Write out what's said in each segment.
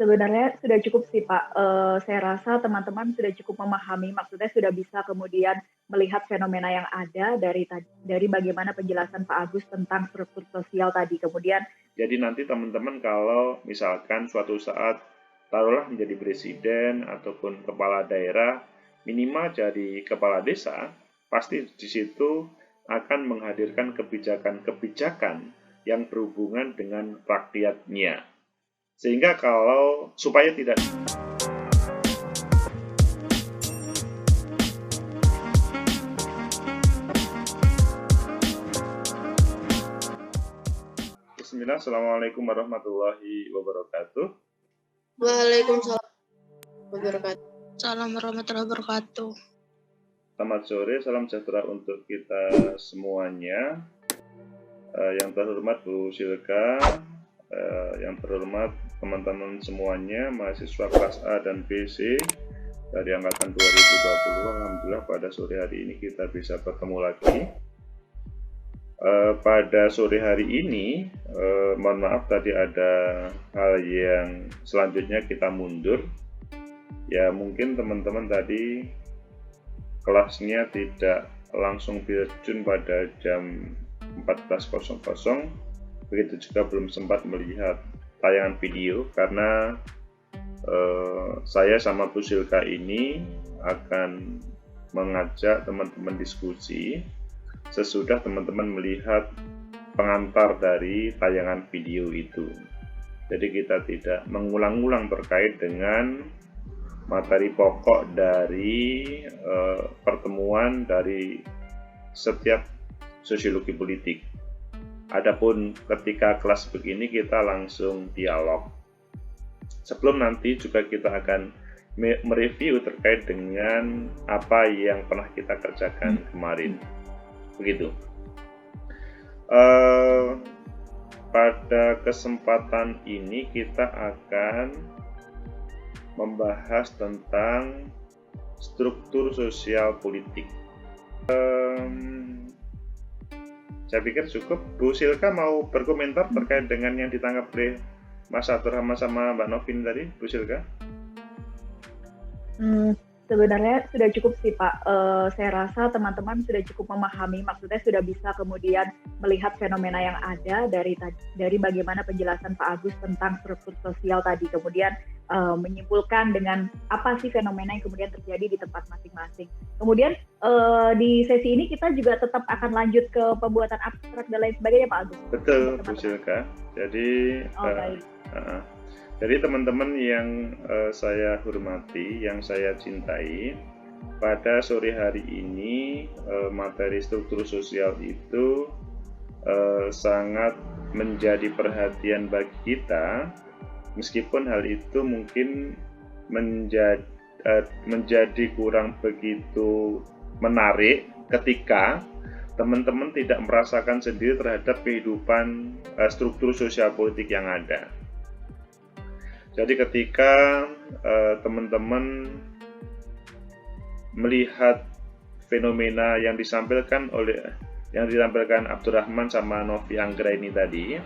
Sebenarnya sudah cukup sih, Pak. Saya rasa teman-teman sudah cukup memahami, maksudnya sudah bisa kemudian melihat fenomena yang ada dari bagaimana penjelasan Pak Agus tentang struktur sosial tadi. Kemudian Jadi nanti teman-teman kalau misalkan suatu saat taruhlah menjadi presiden ataupun kepala daerah, minimal jadi kepala desa, pasti di situ akan menghadirkan kebijakan-kebijakan yang berhubungan dengan rakyatnya. Sehingga kalau supaya tidak Bismillah, Assalamualaikum warahmatullahi wabarakatuh. Waalaikumsalam warahmatullahi wabarakatuh. Salam warahmatullahi wabarakatuh. Selamat sore, salam sejahtera untuk kita semuanya. Yang terhormat Bu Silka, yang terhormat teman-teman semuanya, mahasiswa kelas A dan BC dari angkatan 2020. Alhamdulillah pada sore hari ini kita bisa bertemu lagi. Pada sore hari ini, mohon maaf tadi ada hal yang selanjutnya kita mundur. Ya mungkin teman-teman tadi kelasnya tidak langsung terjun pada jam 14.00, begitu juga belum sempat melihat tayangan video karena saya sama Bu Silka ini akan mengajak teman-teman diskusi sesudah teman-teman melihat pengantar dari tayangan video itu. Jadi kita tidak mengulang-ulang terkait dengan materi pokok dari pertemuan dari setiap sosiologi politik. Adapun ketika kelas begini kita langsung dialog. Sebelum nanti juga kita akan mereview terkait dengan apa yang pernah kita kerjakan kemarin. Begitu. Pada kesempatan ini kita akan membahas tentang struktur sosial politik. Saya pikir cukup. Bu Silka mau berkomentar terkait dengan yang ditangkap oleh Mas Abdurrahman sama Mbak Novin tadi, Bu Silka? Sebenarnya sudah cukup sih, Pak. Saya rasa teman-teman sudah cukup memahami, maksudnya sudah bisa kemudian melihat fenomena yang ada dari bagaimana penjelasan Pak Agus tentang struktur sosial tadi. Kemudian menyimpulkan dengan apa sih fenomena yang kemudian terjadi di tempat masing-masing. Kemudian di sesi ini kita juga tetap akan lanjut ke pembuatan abstrak dan lain sebagainya, Pak Agus. Betul, Bu Silka. Jadi teman-teman yang saya hormati, yang saya cintai, pada sore hari ini materi struktur sosial itu sangat menjadi perhatian bagi kita, meskipun hal itu mungkin menjadi kurang begitu menarik ketika teman-teman tidak merasakan sendiri terhadap kehidupan struktur sosial politik yang ada. Jadi ketika teman-teman melihat fenomena yang ditampilkan Abdurrahman sama Novi Anggra ini tadi,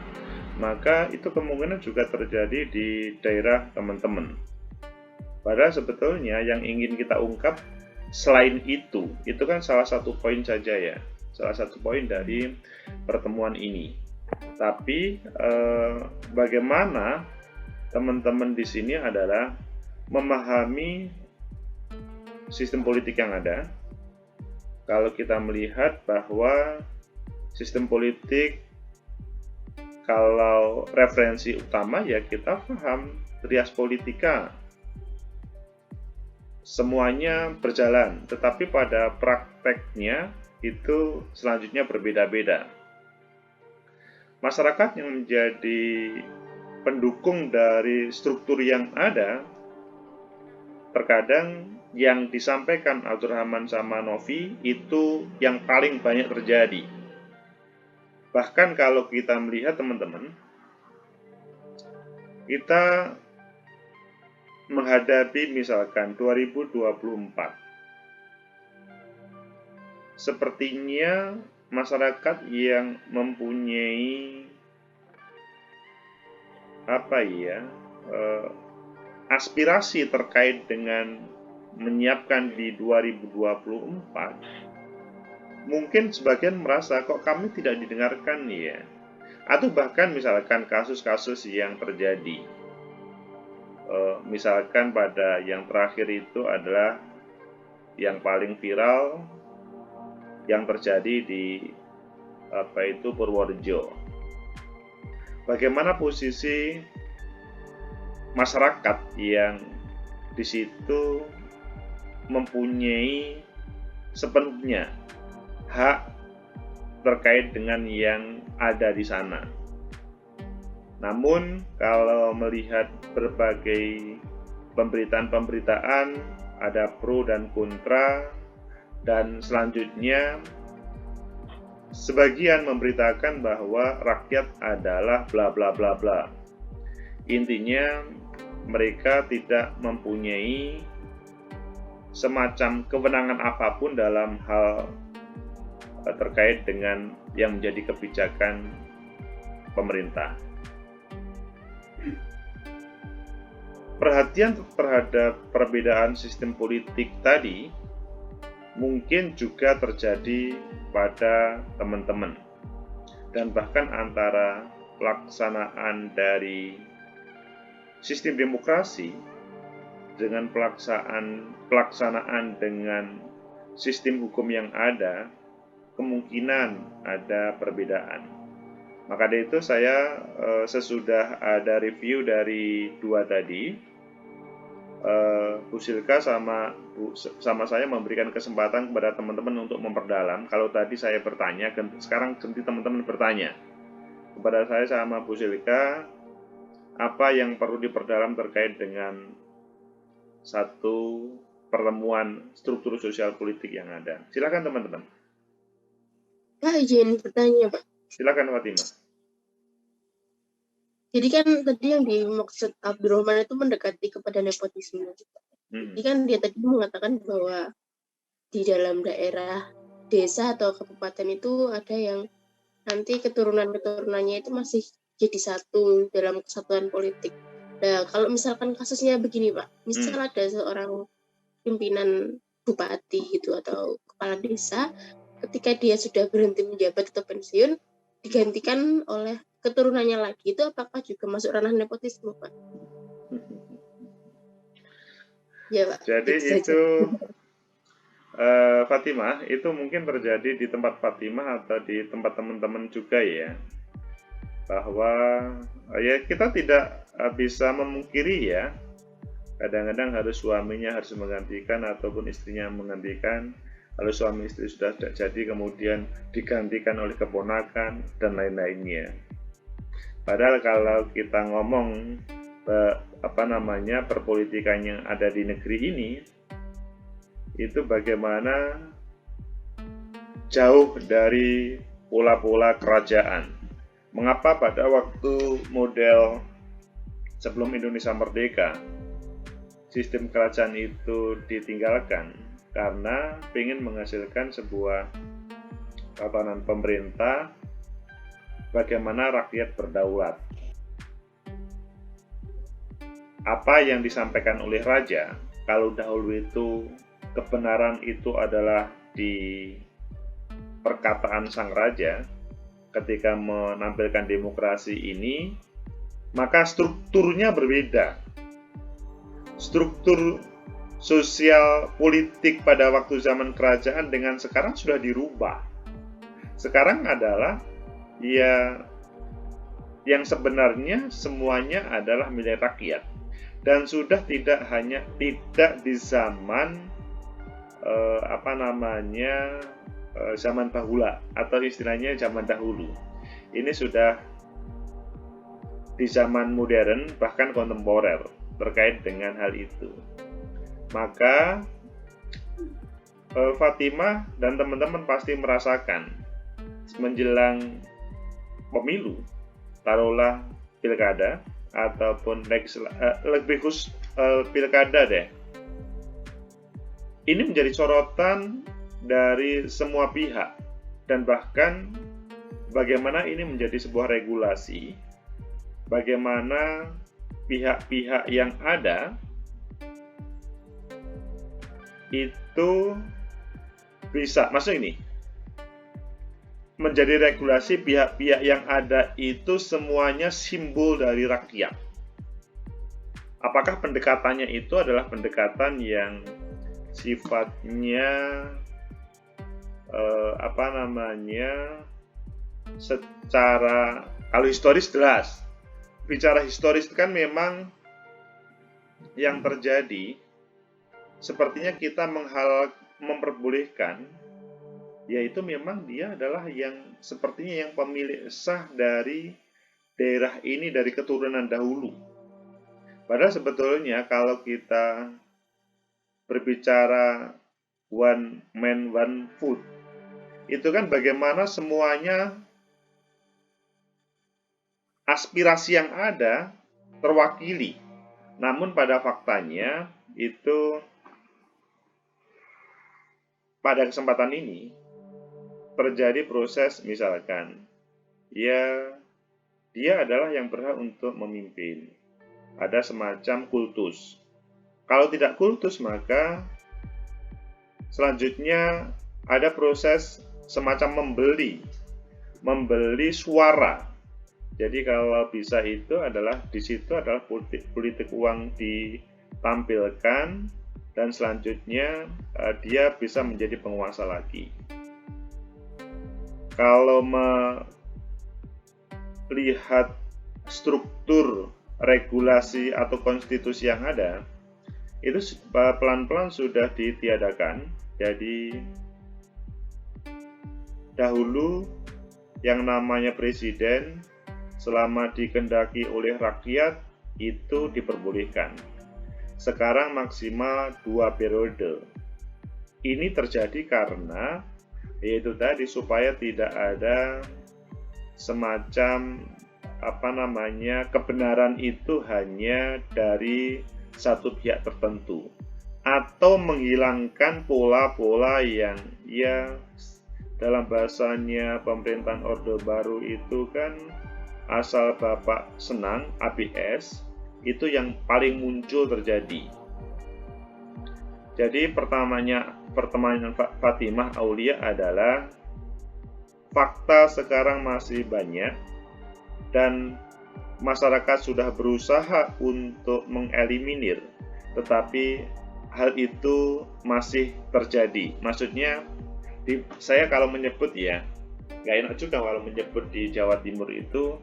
maka itu kemungkinan juga terjadi di daerah teman-teman. Padahal sebetulnya yang ingin kita ungkap selain itu kan salah satu poin saja ya, salah satu poin dari pertemuan ini. Tapi bagaimana teman-teman di sini adalah memahami sistem politik yang ada. Kalau kita melihat bahwa sistem politik, kalau referensi utama ya kita paham trias politika, semuanya berjalan, tetapi pada prakteknya itu selanjutnya berbeda-beda. Masyarakat yang menjadi pendukung dari struktur yang ada, terkadang yang disampaikan Abdurrahman sama Novi itu yang paling banyak terjadi. Bahkan kalau kita melihat teman-teman, kita menghadapi misalkan 2024, sepertinya masyarakat yang mempunyai aspirasi terkait dengan menyiapkan di 2024, mungkin sebagian merasa kok kami tidak didengarkan ya. Atau bahkan misalkan kasus-kasus yang terjadi. Misalkan pada yang terakhir itu adalah yang paling viral yang terjadi di Purworejo. Bagaimana posisi masyarakat yang di situ mempunyai sepenuhnya hak terkait dengan yang ada di sana. Namun kalau melihat berbagai pemberitaan ada pro dan kontra, dan selanjutnya sebagian memberitakan bahwa rakyat adalah bla bla bla bla. Intinya mereka tidak mempunyai semacam kewenangan apapun dalam hal terkait dengan yang menjadi kebijakan pemerintah. Perhatian terhadap perbedaan sistem politik tadi mungkin juga terjadi pada teman-teman, dan bahkan antara pelaksanaan dari sistem demokrasi dengan pelaksanaan dengan sistem hukum yang ada, kemungkinan ada perbedaan. Maka dari itu saya sesudah ada review dari dua tadi, Bu Silka sama saya memberikan kesempatan kepada teman-teman untuk memperdalam. Kalau tadi saya bertanya, sekarang ganti teman-teman bertanya kepada saya sama Bu Silka, apa yang perlu diperdalam terkait dengan satu pertemuan struktur sosial politik yang ada. Silakan teman-teman. Pak, izin bertanya, Pak. Silakan Fatimah. Jadi kan tadi yang dimaksud Abdurrahman itu mendekati kepada nepotisme. Jadi kan dia tadi mengatakan bahwa di dalam daerah, desa atau kabupaten itu ada yang nanti keturunan-keturunannya itu masih jadi satu dalam kesatuan politik. Nah, kalau misalkan kasusnya begini, Pak, misal ada seorang pimpinan bupati gitu atau kepala desa, ketika dia sudah berhenti menjabat atau pensiun, digantikan oleh keturunannya lagi, itu apakah juga masuk ranah nepotisme, Pak? Ya, Pak. Jadi itu Fatimah, itu mungkin terjadi di tempat Fatimah atau di tempat teman-teman juga ya, bahwa ya kita tidak bisa memungkiri ya, kadang-kadang harus suaminya harus menggantikan ataupun istrinya menggantikan. Kalau suami istri sudah tidak jadi, kemudian digantikan oleh keponakan dan lain-lainnya. Padahal kalau kita ngomong perpolitikan yang ada di negeri ini, itu bagaimana jauh dari pola-pola kerajaan. Mengapa pada waktu model sebelum Indonesia merdeka, sistem kerajaan itu ditinggalkan? Karena ingin menghasilkan sebuah tatanan pemerintah bagaimana rakyat berdaulat. Apa yang disampaikan oleh raja, kalau dahulu itu kebenaran itu adalah di perkataan sang raja ketika menampilkan demokrasi ini, maka strukturnya berbeda. Struktur sosial politik pada waktu zaman kerajaan dengan sekarang sudah dirubah. Sekarang adalah ya yang sebenarnya semuanya adalah milik rakyat, dan sudah tidak di zaman zaman bahula atau istilahnya zaman dahulu. Ini sudah di zaman modern bahkan kontemporer terkait dengan hal itu. Maka Fatimah dan teman-teman pasti merasakan menjelang pemilu, taruhlah pilkada ataupun lebih khusus pilkada deh. Ini menjadi sorotan dari semua pihak, dan bahkan bagaimana ini menjadi sebuah regulasi, bagaimana pihak-pihak yang ada itu bisa, maksud ini, menjadi regulasi pihak-pihak yang ada itu semuanya simbol dari rakyat. Apakah pendekatannya itu adalah pendekatan yang sifatnya secara, kalau historis jelas, bicara historis kan memang yang terjadi sepertinya kita memperbolehkan, yaitu memang dia adalah yang sepertinya yang pemilik sah dari daerah ini dari keturunan dahulu. Padahal sebetulnya kalau kita berbicara one man one food, itu kan bagaimana semuanya aspirasi yang ada terwakili. Namun pada faktanya itu pada kesempatan ini terjadi proses, misalkan ya dia adalah yang berhak untuk memimpin. Ada semacam kultus. Kalau tidak kultus, maka selanjutnya ada proses semacam membeli suara. Jadi kalau bisa itu adalah di situ adalah politik uang ditampilkan, dan selanjutnya dia bisa menjadi penguasa lagi. Kalau melihat struktur regulasi atau konstitusi yang ada, itu pelan-pelan sudah ditiadakan. Jadi dahulu yang namanya presiden selama dikehendaki oleh rakyat itu diperbolehkan. Sekarang maksimal 2 periode. Ini terjadi karena yaitu tadi supaya tidak ada semacam kebenaran itu hanya dari satu pihak tertentu, atau menghilangkan pola-pola yang ya dalam bahasanya pemerintahan Orde Baru itu kan asal Bapak senang, ABS, itu yang paling muncul terjadi. Jadi pertanyaan Fatimah Aulia adalah fakta sekarang masih banyak dan masyarakat sudah berusaha untuk mengeliminir, tetapi hal itu masih terjadi. Maksudnya saya kalau menyebut ya, nggak enak juga kalau menyebut di Jawa Timur itu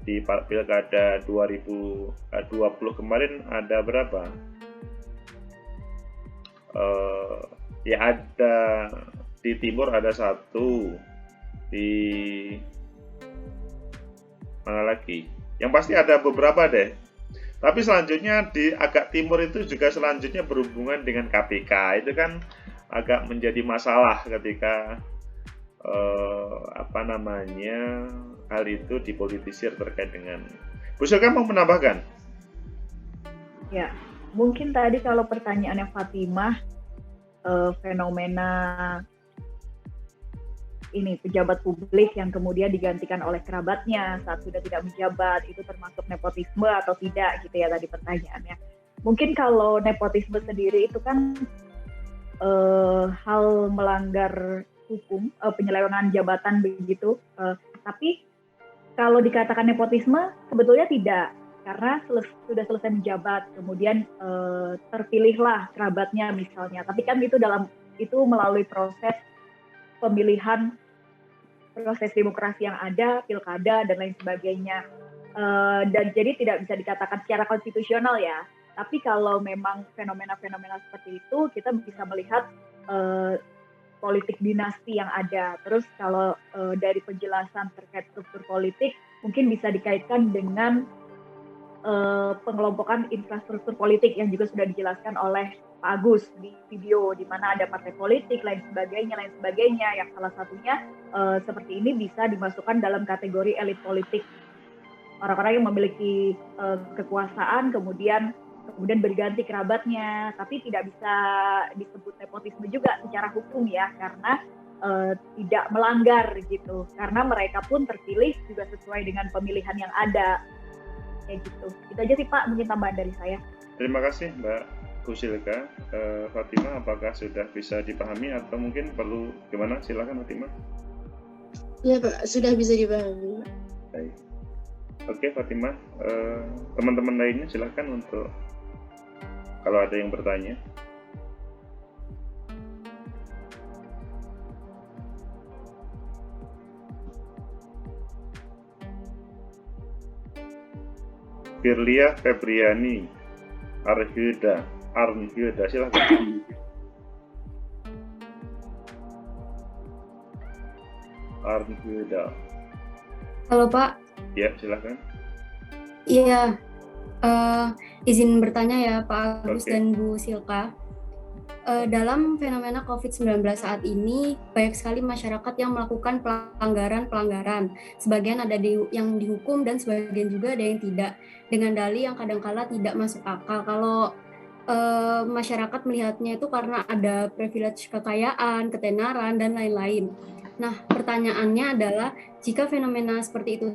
di Pilkada 2020 kemarin ada berapa? Ya ada di Timur ada 1, di mana lagi? Yang pasti ada beberapa deh. Tapi selanjutnya di agak timur itu juga selanjutnya berhubungan dengan KPK. Itu kan agak menjadi masalah ketika hal itu dipolitisir terkait dengan. Bu Silka mau menambahkan? Ya, mungkin tadi kalau pertanyaannya Fatimah, fenomena ini pejabat publik yang kemudian digantikan oleh kerabatnya saat sudah tidak menjabat, itu termasuk nepotisme atau tidak gitu ya tadi pertanyaannya. Mungkin kalau nepotisme sendiri itu kan hal melanggar hukum, penyelewengan jabatan begitu, tapi kalau dikatakan nepotisme sebetulnya tidak, karena sudah selesai menjabat kemudian terpilihlah kerabatnya misalnya, tapi kan itu melalui proses pemilihan, proses demokrasi yang ada, pilkada dan lain sebagainya, dan jadi tidak bisa dikatakan secara konstitusional ya. Tapi kalau memang fenomena-fenomena seperti itu, kita bisa melihat politik dinasti yang ada. Terus kalau dari penjelasan terkait struktur politik, mungkin bisa dikaitkan dengan pengelompokan infrastruktur politik yang juga sudah dijelaskan oleh Pak Agus di video, di mana ada partai politik, lain sebagainya, yang salah satunya seperti ini bisa dimasukkan dalam kategori elit politik. Orang-orang yang memiliki kekuasaan kemudian berganti kerabatnya, tapi tidak bisa disebut nepotisme juga secara hukum ya, karena tidak melanggar gitu, karena mereka pun terpilih juga sesuai dengan pemilihan yang ada, kayak gitu. Itu aja sih Pak, mungkin tambahan dari saya. Terima kasih Mbak Bu Silka. Fatima, apakah sudah bisa dipahami atau mungkin perlu gimana? Silakan Fatima. Ya Pak, sudah bisa dipahami. Baik. Oke Fatima, teman-teman lainnya silakan untuk kalau ada yang bertanya. Firlia Febriani, Arhilda, silakan. Arhilda. Halo Pak. Ya, silakan. Iya, izin bertanya ya Pak Agus dan Bu Silka. Dalam fenomena COVID-19 saat ini, banyak sekali masyarakat yang melakukan pelanggaran. Sebagian ada yang dihukum dan sebagian juga ada yang tidak. Dengan dalih yang kadangkala tidak masuk akal. Kalau masyarakat melihatnya itu karena ada privilege kekayaan, ketenaran, dan lain-lain. Nah, pertanyaannya adalah, jika fenomena seperti itu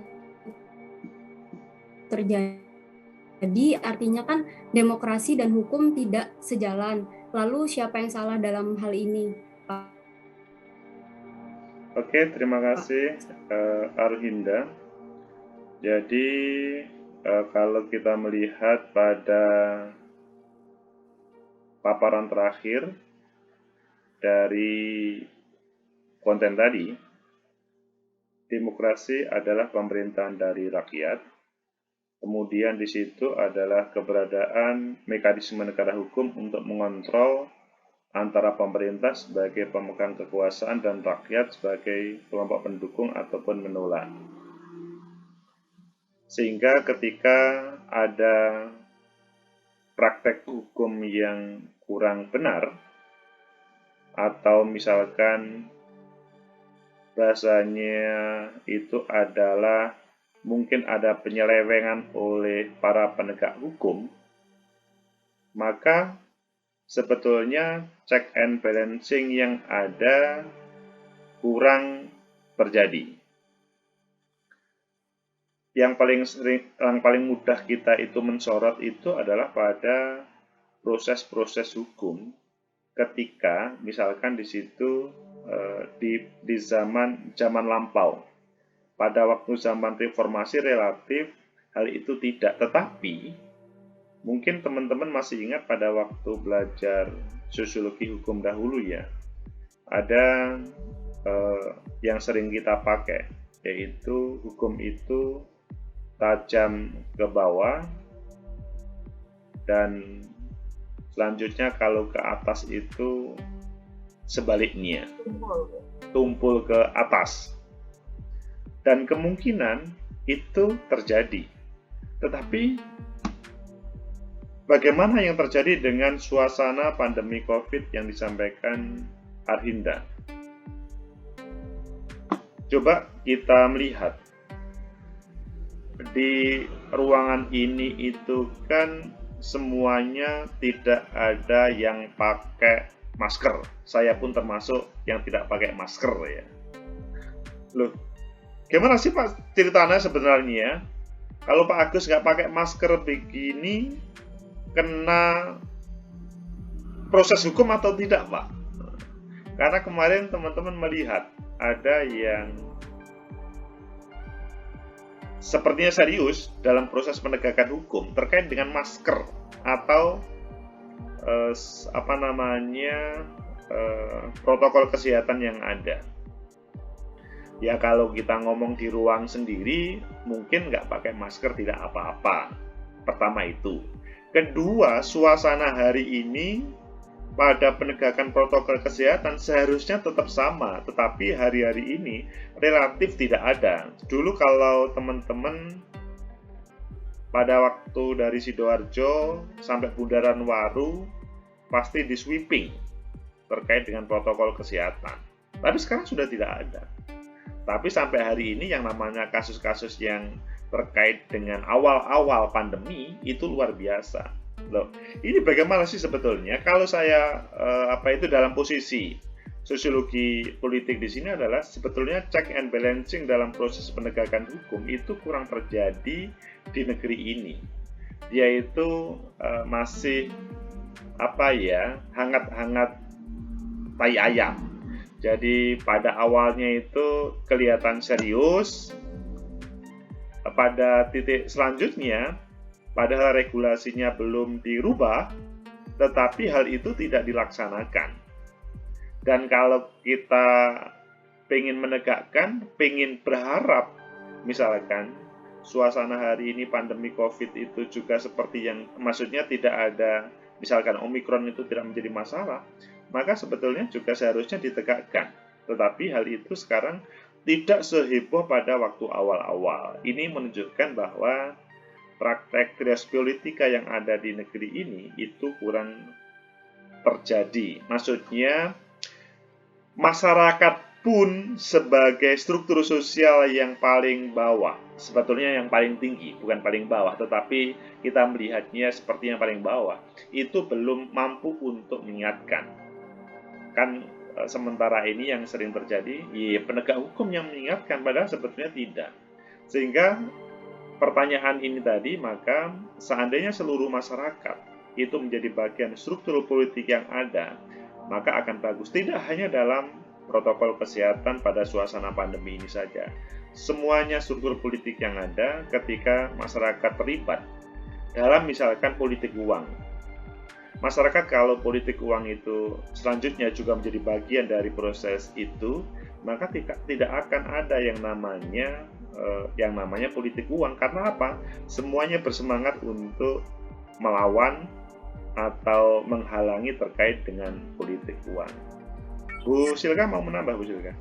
terjadi, artinya kan demokrasi dan hukum tidak sejalan. Lalu siapa yang salah dalam hal ini, Pak? Oke, terima kasih Arhinda. Jadi kalau kita melihat pada paparan terakhir dari konten tadi, demokrasi adalah pemerintahan dari rakyat. Kemudian di situ adalah keberadaan mekanisme negara hukum untuk mengontrol antara pemerintah sebagai pemegang kekuasaan dan rakyat sebagai kelompok pendukung ataupun menolak. Sehingga ketika ada praktek hukum yang kurang benar, atau misalkan bahasanya itu adalah mungkin ada penyelewengan oleh para penegak hukum, maka sebetulnya check and balancing yang ada kurang terjadi. Yang paling mudah kita itu mensorot itu adalah pada proses-proses hukum ketika misalkan di situ di zaman lampau. Pada waktu zaman reformasi relatif hal itu tidak, tetapi mungkin teman-teman masih ingat pada waktu belajar sosiologi hukum dahulu ya, ada yang sering kita pakai, yaitu hukum itu tajam ke bawah dan selanjutnya kalau ke atas itu sebaliknya, tumpul ke atas. Dan kemungkinan itu terjadi. Tetapi bagaimana yang terjadi dengan suasana pandemi COVID yang disampaikan Arhinda? Coba kita melihat. Di ruangan ini itu kan semuanya tidak ada yang pakai masker. Saya pun termasuk yang tidak pakai masker ya. Loh, gimana sih Pak ceritanya sebenarnya? Kalau Pak Agus nggak pakai masker begini, kena proses hukum atau tidak Pak? Karena kemarin teman-teman melihat ada yang sepertinya serius dalam proses penegakan hukum terkait dengan masker atau protokol kesehatan yang ada. Ya kalau kita ngomong di ruang sendiri, mungkin nggak pakai masker tidak apa-apa. Pertama itu. Kedua, suasana hari ini pada penegakan protokol kesehatan seharusnya tetap sama, tetapi hari-hari ini relatif tidak ada. Dulu kalau teman-teman pada waktu dari Sidoarjo sampai Bundaran Waru, pasti di sweeping terkait dengan protokol kesehatan. Tapi sekarang sudah tidak ada. Tapi sampai hari ini yang namanya kasus-kasus yang terkait dengan awal-awal pandemi itu luar biasa. Loh, ini bagaimana sih sebetulnya? Kalau saya dalam posisi sosiologi politik di sini adalah sebetulnya check and balancing dalam proses penegakan hukum itu kurang terjadi di negeri ini. Yaitu masih hangat-hangat tai ayam. Jadi pada awalnya itu kelihatan serius, pada titik selanjutnya padahal regulasinya belum dirubah, tetapi hal itu tidak dilaksanakan. Dan kalau kita pengen menegakkan, pengen berharap, misalkan suasana hari ini pandemi COVID itu juga seperti yang, maksudnya tidak ada, misalkan Omikron itu tidak menjadi masalah, maka sebetulnya juga seharusnya ditegakkan. Tetapi hal itu sekarang tidak seheboh pada waktu awal-awal. Ini menunjukkan bahwa praktek trias politika yang ada di negeri ini itu kurang terjadi. Maksudnya masyarakat pun sebagai struktur sosial yang paling bawah, sebetulnya yang paling tinggi, bukan paling bawah, tetapi kita melihatnya seperti yang paling bawah, itu belum mampu untuk mengingatkan. Kan sementara ini yang sering terjadi, ya penegak hukum yang mengingatkan, padahal sebetulnya tidak. Sehingga pertanyaan ini tadi, maka seandainya seluruh masyarakat itu menjadi bagian struktur politik yang ada, maka akan bagus. Tidak hanya dalam protokol kesehatan pada suasana pandemi ini saja. Semuanya struktur politik yang ada ketika masyarakat terlibat dalam misalkan politik uang. Masyarakat kalau politik uang itu selanjutnya juga menjadi bagian dari proses itu, maka tidak akan ada yang namanya politik uang. Karena apa? Semuanya bersemangat untuk melawan atau menghalangi terkait dengan politik uang. Bu Silka mau menambah, Bu Silka?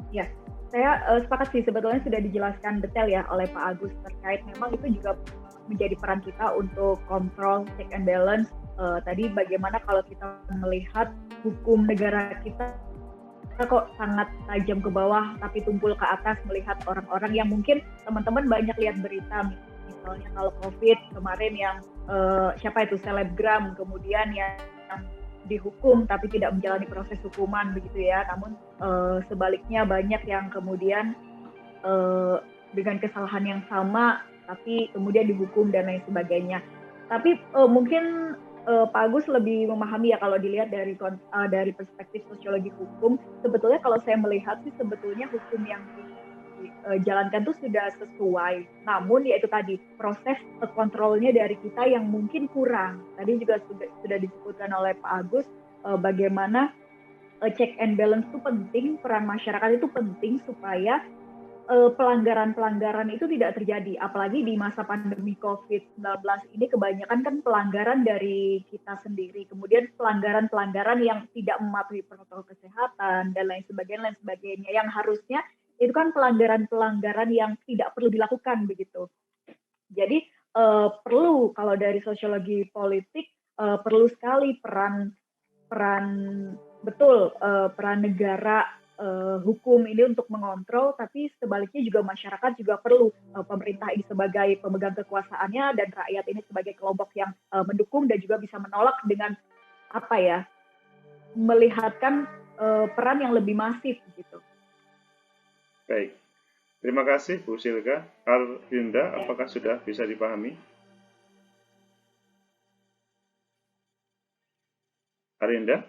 Ya, saya sepakat sih, sebetulnya sudah dijelaskan detail ya oleh Pak Agus terkait memang itu juga menjadi peran kita untuk kontrol, check and balance. Tadi bagaimana kalau kita melihat hukum negara kita kok sangat tajam ke bawah tapi tumpul ke atas, melihat orang-orang yang mungkin teman-teman banyak lihat berita, misalnya kalau COVID kemarin yang siapa itu selebgram kemudian yang dihukum tapi tidak menjalani proses hukuman begitu ya, namun sebaliknya banyak yang kemudian dengan kesalahan yang sama tapi kemudian dihukum dan lain sebagainya. Tapi mungkin Pak Agus lebih memahami ya kalau dilihat dari perspektif sosiologi hukum. Sebetulnya kalau saya melihat sih sebetulnya hukum yang dijalankan itu sudah sesuai. Namun ya itu tadi proses kontrolnya dari kita yang mungkin kurang. Tadi juga sudah disebutkan oleh Pak Agus bagaimana check and balance itu penting, peran masyarakat itu penting supaya pelanggaran-pelanggaran itu tidak terjadi. Apalagi di masa pandemi COVID-19 ini kebanyakan kan pelanggaran dari kita sendiri. Kemudian pelanggaran-pelanggaran yang tidak mematuhi protokol kesehatan dan lain sebagainya. Yang harusnya itu kan pelanggaran-pelanggaran yang tidak perlu dilakukan begitu. Jadi perlu kalau dari sosiologi politik perlu sekali peran negara hukum ini untuk mengontrol, tapi sebaliknya juga masyarakat juga perlu pemerintah ini sebagai pemegang kekuasaannya dan rakyat ini sebagai kelompok yang mendukung dan juga bisa menolak dengan melihatkan peran yang lebih masif gitu. Baik, terima kasih Bu Silka. Arinda, apakah sudah bisa dipahami? Arinda?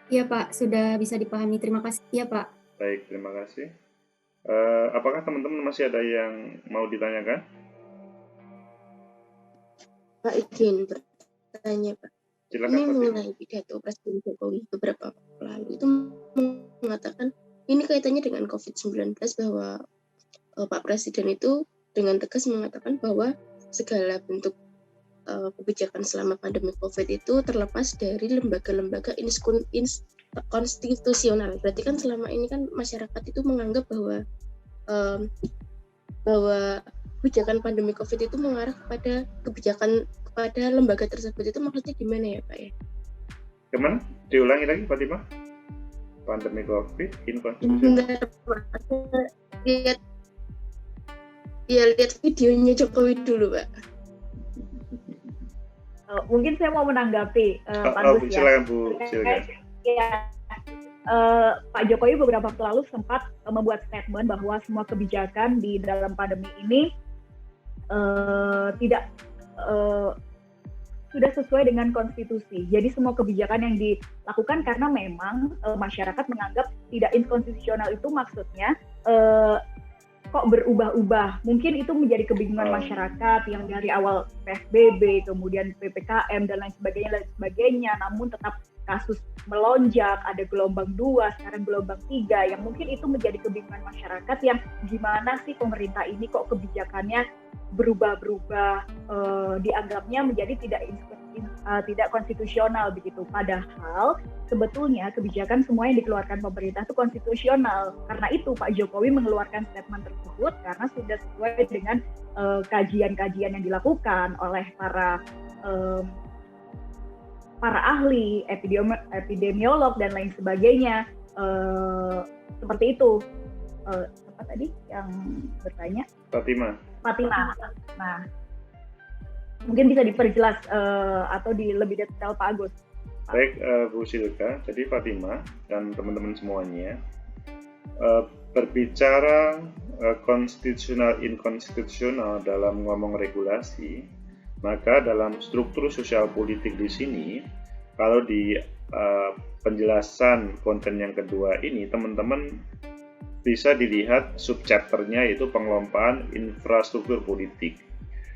Iya Pak, sudah bisa dipahami. Terima kasih. Iya Pak. Baik, terima kasih. Apakah teman-teman masih ada yang mau ditanyakan? Pak, izin bertanya Pak. Silakan, ini mengenai pidato Presiden Jokowi beberapa waktu lalu itu mengatakan ini kaitannya dengan COVID-19 bahwa Pak Presiden itu dengan tegas mengatakan bahwa segala bentuk kebijakan selama pandemi COVID itu terlepas dari lembaga-lembaga konstitusional. Berarti kan selama ini kan masyarakat itu menganggap bahwa kebijakan pandemi COVID itu mengarah kepada kepada lembaga tersebut. Itu maksudnya gimana ya Pak ya? Kemana? Diulangi lagi Fatimah? Pandemi COVID, inkonstitusional. Lihat videonya Jokowi dulu Pak. Mungkin saya mau menanggapi Pak Gus ya. Silakan Bu, silakan. Ya, Pak Jokowi beberapa waktu lalu sempat membuat statement bahwa semua kebijakan di dalam pandemi ini sudah sesuai dengan konstitusi. Jadi semua kebijakan yang dilakukan karena memang masyarakat menganggap tidak inkonstitusional itu maksudnya kok berubah-ubah. Mungkin itu menjadi kebingungan masyarakat yang dari awal PSBB, kemudian PPKM dan lain sebagainya, namun tetap kasus melonjak, ada gelombang 2, sekarang gelombang 3, yang mungkin itu menjadi kebingungan masyarakat yang gimana sih pemerintah ini kok kebijakannya berubah-berubah, dianggapnya menjadi tidak konstitusional begitu. Padahal sebetulnya kebijakan semua yang dikeluarkan pemerintah itu konstitusional. Karena itu Pak Jokowi mengeluarkan statement tersebut karena sudah sesuai dengan kajian-kajian yang dilakukan oleh para ahli, epidemiolog dan lain sebagainya. Seperti itu. Apa tadi yang bertanya? Fatima. Nah, mungkin bisa diperjelas atau lebih detail Pak Agus. Baik, Bu Silka. Jadi Fatima dan teman-teman semuanya, berbicara konstitusional inkonstitusional dalam ngomong regulasi, maka dalam struktur sosial politik di sini, kalau di penjelasan konten yang kedua ini, teman-teman bisa dilihat subchapternya, yaitu pengelompaan infrastruktur politik.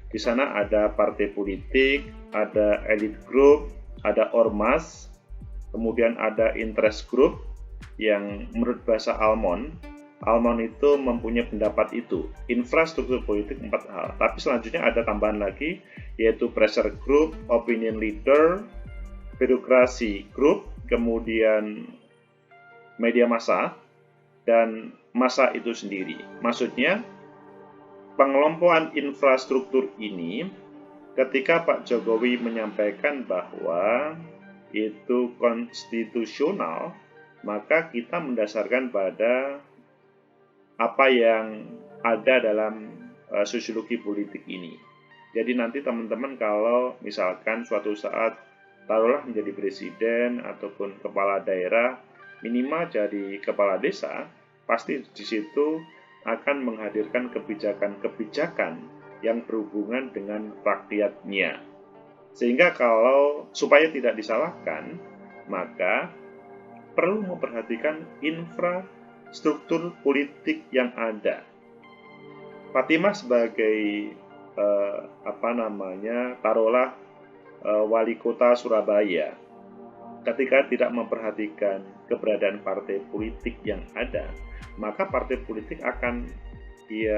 Di sana ada partai politik, ada elite group, ada ormas, kemudian ada interest group yang menurut bahasa Almond itu mempunyai pendapat itu. Infrastruktur politik 4 hal. Tapi selanjutnya ada tambahan lagi, yaitu pressure group, opinion leader, birokrasi group, kemudian media massa, dan massa itu sendiri. Maksudnya, pengelompokan infrastruktur ini ketika Pak Jokowi menyampaikan bahwa itu konstitusional, maka kita mendasarkan pada apa yang ada dalam sosiologi politik ini. Jadi nanti teman-teman kalau misalkan suatu saat taruhlah menjadi presiden ataupun kepala daerah, minimal jadi kepala desa, pasti di situ akan menghadirkan kebijakan-kebijakan yang berhubungan dengan rakyatnya. Sehingga kalau supaya tidak disalahkan, maka perlu memperhatikan infrastruktur politik yang ada. Fatimah sebagai taruhlah wali kota Surabaya, ketika tidak memperhatikan keberadaan partai politik yang ada, maka partai politik akan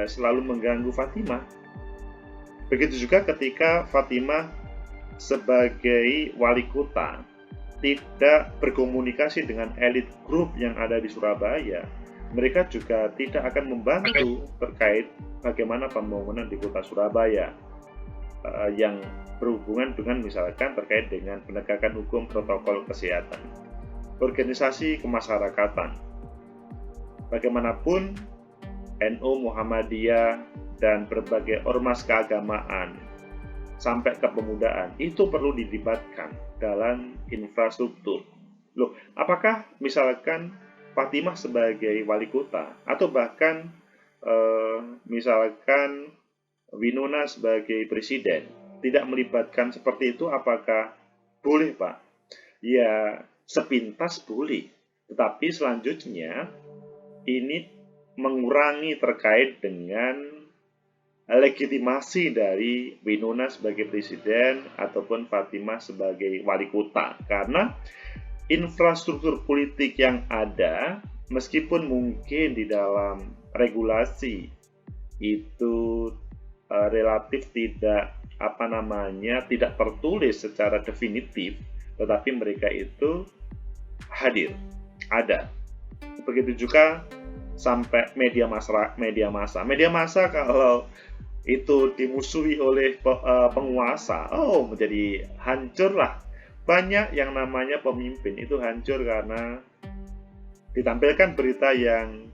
selalu mengganggu Fatimah. Begitu juga ketika Fatimah sebagai wali kota tidak berkomunikasi dengan elit grup yang ada di Surabaya, mereka juga tidak akan membantu terkait bagaimana pembangunan di kota Surabaya yang berhubungan dengan misalkan terkait dengan penegakan hukum, protokol kesehatan, organisasi kemasyarakatan. Bagaimanapun NU, Muhammadiyah, dan berbagai ormas keagamaan sampai kepemudaan itu perlu dilibatkan dalam infrastruktur. Loh, apakah misalkan Fatimah sebagai wali kota atau bahkan misalkan Winona sebagai presiden tidak melibatkan seperti itu, apakah boleh, Pak? Ya, sepintas boleh. Tetapi selanjutnya ini mengurangi terkait dengan legitimasi dari Winona sebagai presiden ataupun Fatimah sebagai wali kota. Karena infrastruktur politik yang ada, meskipun mungkin di dalam regulasi itu relatif tidak tidak tertulis secara definitif, tetapi mereka itu hadir, ada. Begitu juga sampai media massa kalau itu dimusuhi oleh penguasa, menjadi hancurlah. Banyak yang namanya pemimpin itu hancur karena ditampilkan berita yang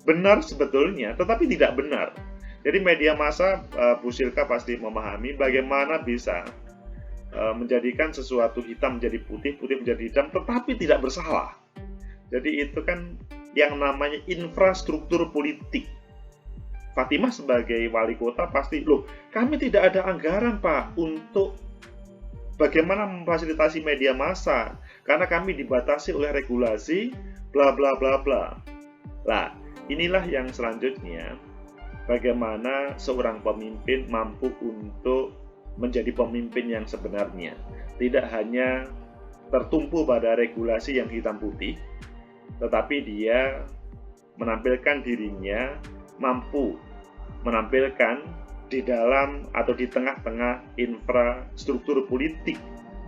benar sebetulnya, tetapi tidak benar. Jadi media massa, Bu Silka pasti memahami bagaimana bisa menjadikan sesuatu hitam menjadi putih, putih menjadi hitam, tetapi tidak bersalah. Jadi itu kan yang namanya infrastruktur politik. Fatimah sebagai wali kota pasti, kami tidak ada anggaran, Pak, untuk bagaimana memfasilitasi media massa karena kami dibatasi oleh regulasi bla bla bla bla. Nah, inilah yang selanjutnya, bagaimana seorang pemimpin mampu untuk menjadi pemimpin yang sebenarnya, tidak hanya tertumpu pada regulasi yang hitam putih, tetapi dia menampilkan dirinya mampu menampilkan di dalam atau di tengah-tengah infrastruktur politik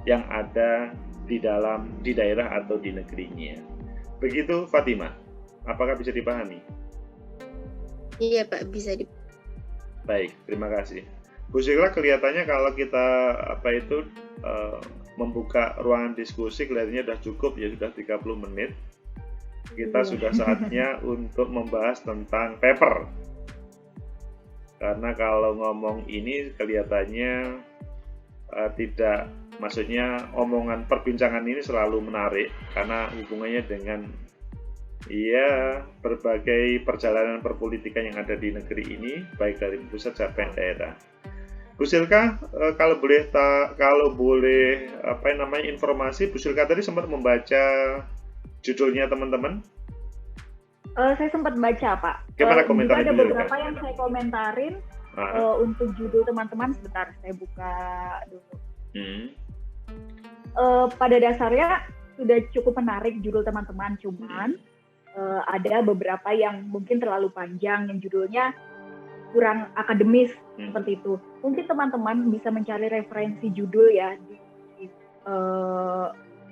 yang ada di daerah atau di negerinya. Begitu Fatima, apakah bisa dipahami? Iya Pak, bisa Baik, terima kasih. Bu Silka, kelihatannya kalau kita membuka ruangan diskusi kelihatannya sudah cukup ya, sudah 30 menit. Kita sudah saatnya untuk membahas tentang paper. Karena kalau ngomong ini kelihatannya maksudnya omongan perbincangan ini selalu menarik karena hubungannya dengan berbagai perjalanan perpolitikan yang ada di negeri ini, baik dari pusat sampai daerah. Bu Silka, kalau boleh informasi, Bu Silka tadi sempat membaca judulnya teman-teman? Saya sempat baca, Pak. Gimana komentarnya? Ada beberapa yang saya komentarin untuk judul teman-teman. Sebentar, saya buka dulu. Pada dasarnya sudah cukup menarik judul teman-teman, cuman ada beberapa yang mungkin terlalu panjang, yang judulnya kurang akademis seperti itu. Mungkin teman-teman bisa mencari referensi judul ya di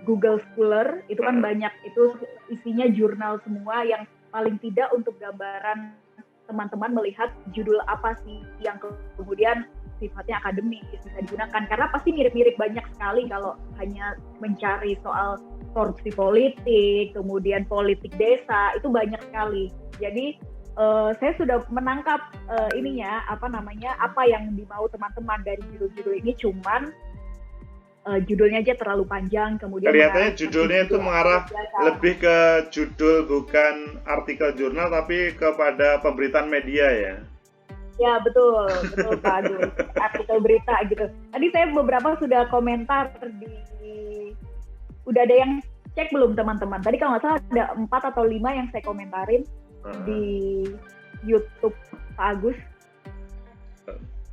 Google Scholar, itu kan banyak, itu isinya jurnal semua yang paling tidak untuk gambaran teman-teman melihat judul apa sih yang kemudian sifatnya akademis bisa digunakan, karena pasti mirip-mirip banyak sekali kalau hanya mencari soal korupsi politik, kemudian politik desa, itu banyak sekali. Jadi saya sudah menangkap apa yang dimau teman-teman dari judul-judul ini, cuman judulnya aja terlalu panjang, kemudian kelihatannya judulnya itu mengarah lebih ke judul, bukan artikel jurnal, tapi kepada pemberitaan media ya. Ya betul Pak Agus, artikel berita gitu. Tadi saya beberapa sudah komentar udah ada yang cek belum teman-teman? Tadi kalau nggak salah ada 4 atau 5 yang saya komentarin di YouTube Pak Agus.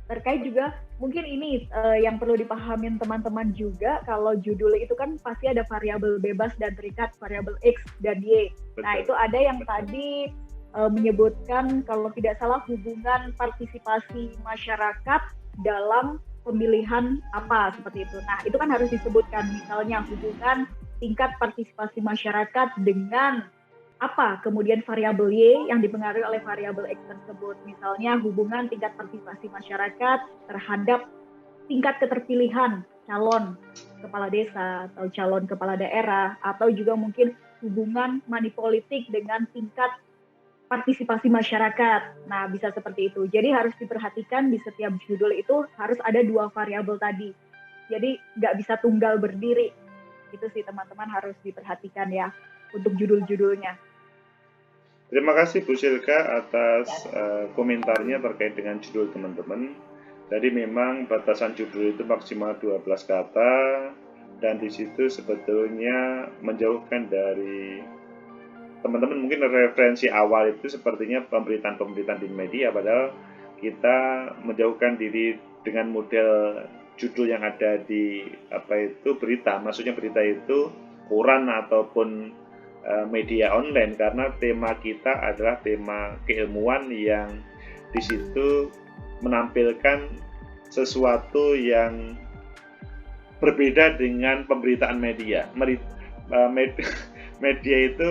Terkait juga mungkin ini yang perlu dipahamin teman-teman juga, kalau judul itu kan pasti ada variabel bebas dan terikat, variabel X dan Y. Betul. Nah itu ada yang tadi menyebutkan kalau tidak salah hubungan partisipasi masyarakat dalam pemilihan apa seperti itu. Nah itu kan harus disebutkan, misalnya hubungan tingkat partisipasi masyarakat dengan apa, kemudian variabel Y yang dipengaruhi oleh variabel X tersebut. Misalnya hubungan tingkat partisipasi masyarakat terhadap tingkat keterpilihan calon kepala desa atau calon kepala daerah, atau juga mungkin hubungan money politik dengan tingkat partisipasi masyarakat. Nah, bisa seperti itu. Jadi harus diperhatikan di setiap judul itu harus ada 2 variabel tadi. Jadi nggak bisa tunggal berdiri. Itu sih teman-teman harus diperhatikan ya untuk judul-judulnya. Terima kasih Bu Silka atas komentarnya terkait dengan judul teman-teman. Jadi memang batasan judul itu maksimal 12 kata, dan di situ sebetulnya menjauhkan dari teman-teman mungkin referensi awal itu sepertinya pemberitaan-pemberitaan di media, padahal kita menjauhkan diri dengan model judul yang ada di berita. Maksudnya berita itu koran ataupun media online, karena tema kita adalah tema keilmuan yang di situ menampilkan sesuatu yang berbeda dengan pemberitaan media. Media itu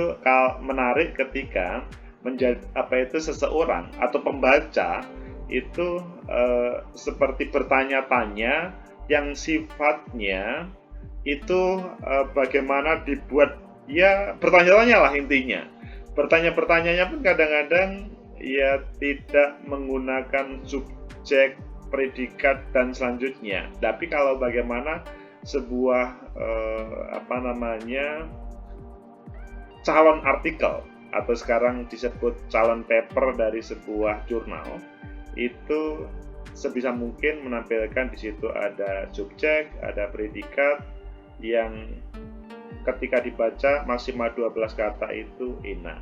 menarik ketika seseorang atau pembaca itu seperti bertanya-tanya yang sifatnya itu bagaimana dibuat, ya bertanya-tanya lah intinya. Pertanyaan-pertanyaannya pun kadang-kadang ya tidak menggunakan subjek, predikat, dan selanjutnya. Tapi kalau bagaimana sebuah calon artikel atau sekarang disebut calon paper dari sebuah jurnal itu sebisa mungkin menampilkan di situ ada subjek, ada predikat yang ketika dibaca maksimal 12 kata itu enak.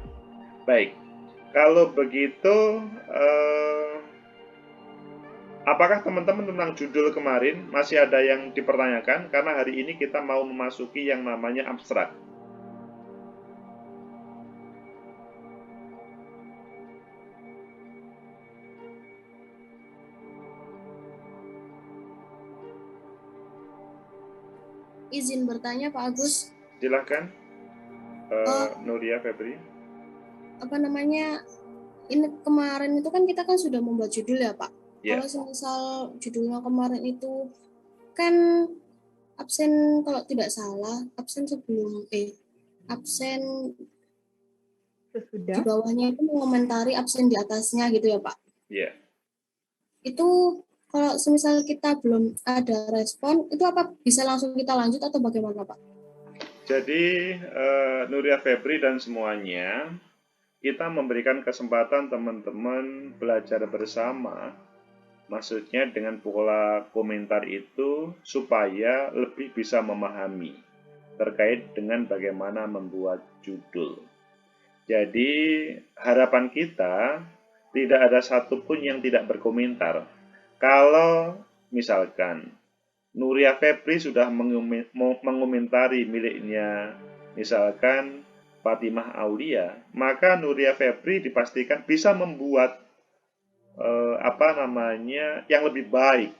Baik, kalau begitu apakah teman-teman tentang judul kemarin masih ada yang dipertanyakan? Karena hari ini kita mau memasuki yang namanya abstrak. Izin bertanya Pak Agus. Silakan, Nuria Febri. Apa namanya? Ini kemarin itu kan kita kan sudah membuat judul ya Pak. Yeah. Kalau misal judulnya kemarin itu kan absen, kalau tidak salah absen sebelum absen sesudah di bawahnya itu mengomentari absen di atasnya gitu ya Pak. Iya. Yeah. Itu kalau semisal kita belum ada respon, itu apa bisa langsung kita lanjut atau bagaimana Pak? Jadi Nuria Febri dan semuanya, kita memberikan kesempatan teman-teman belajar bersama, maksudnya dengan pola komentar itu supaya lebih bisa memahami terkait dengan bagaimana membuat judul. Jadi harapan kita tidak ada satupun yang tidak berkomentar. Kalau misalkan Nuria Febri sudah mengomentari miliknya, misalkan Fatimah Aulia, maka Nuria Febri dipastikan bisa membuat yang lebih baik.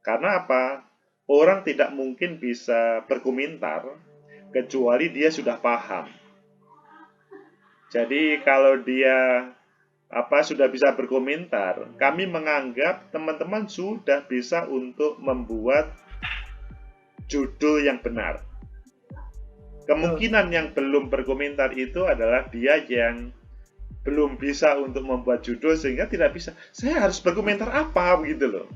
Karena apa? Orang tidak mungkin bisa berkomentar kecuali dia sudah paham. Jadi kalau dia sudah bisa berkomentar, kami menganggap teman-teman sudah bisa untuk membuat judul yang benar. Kemungkinan yang belum berkomentar itu adalah dia yang belum bisa untuk membuat judul sehingga tidak bisa. Saya harus berkomentar apa begitu loh.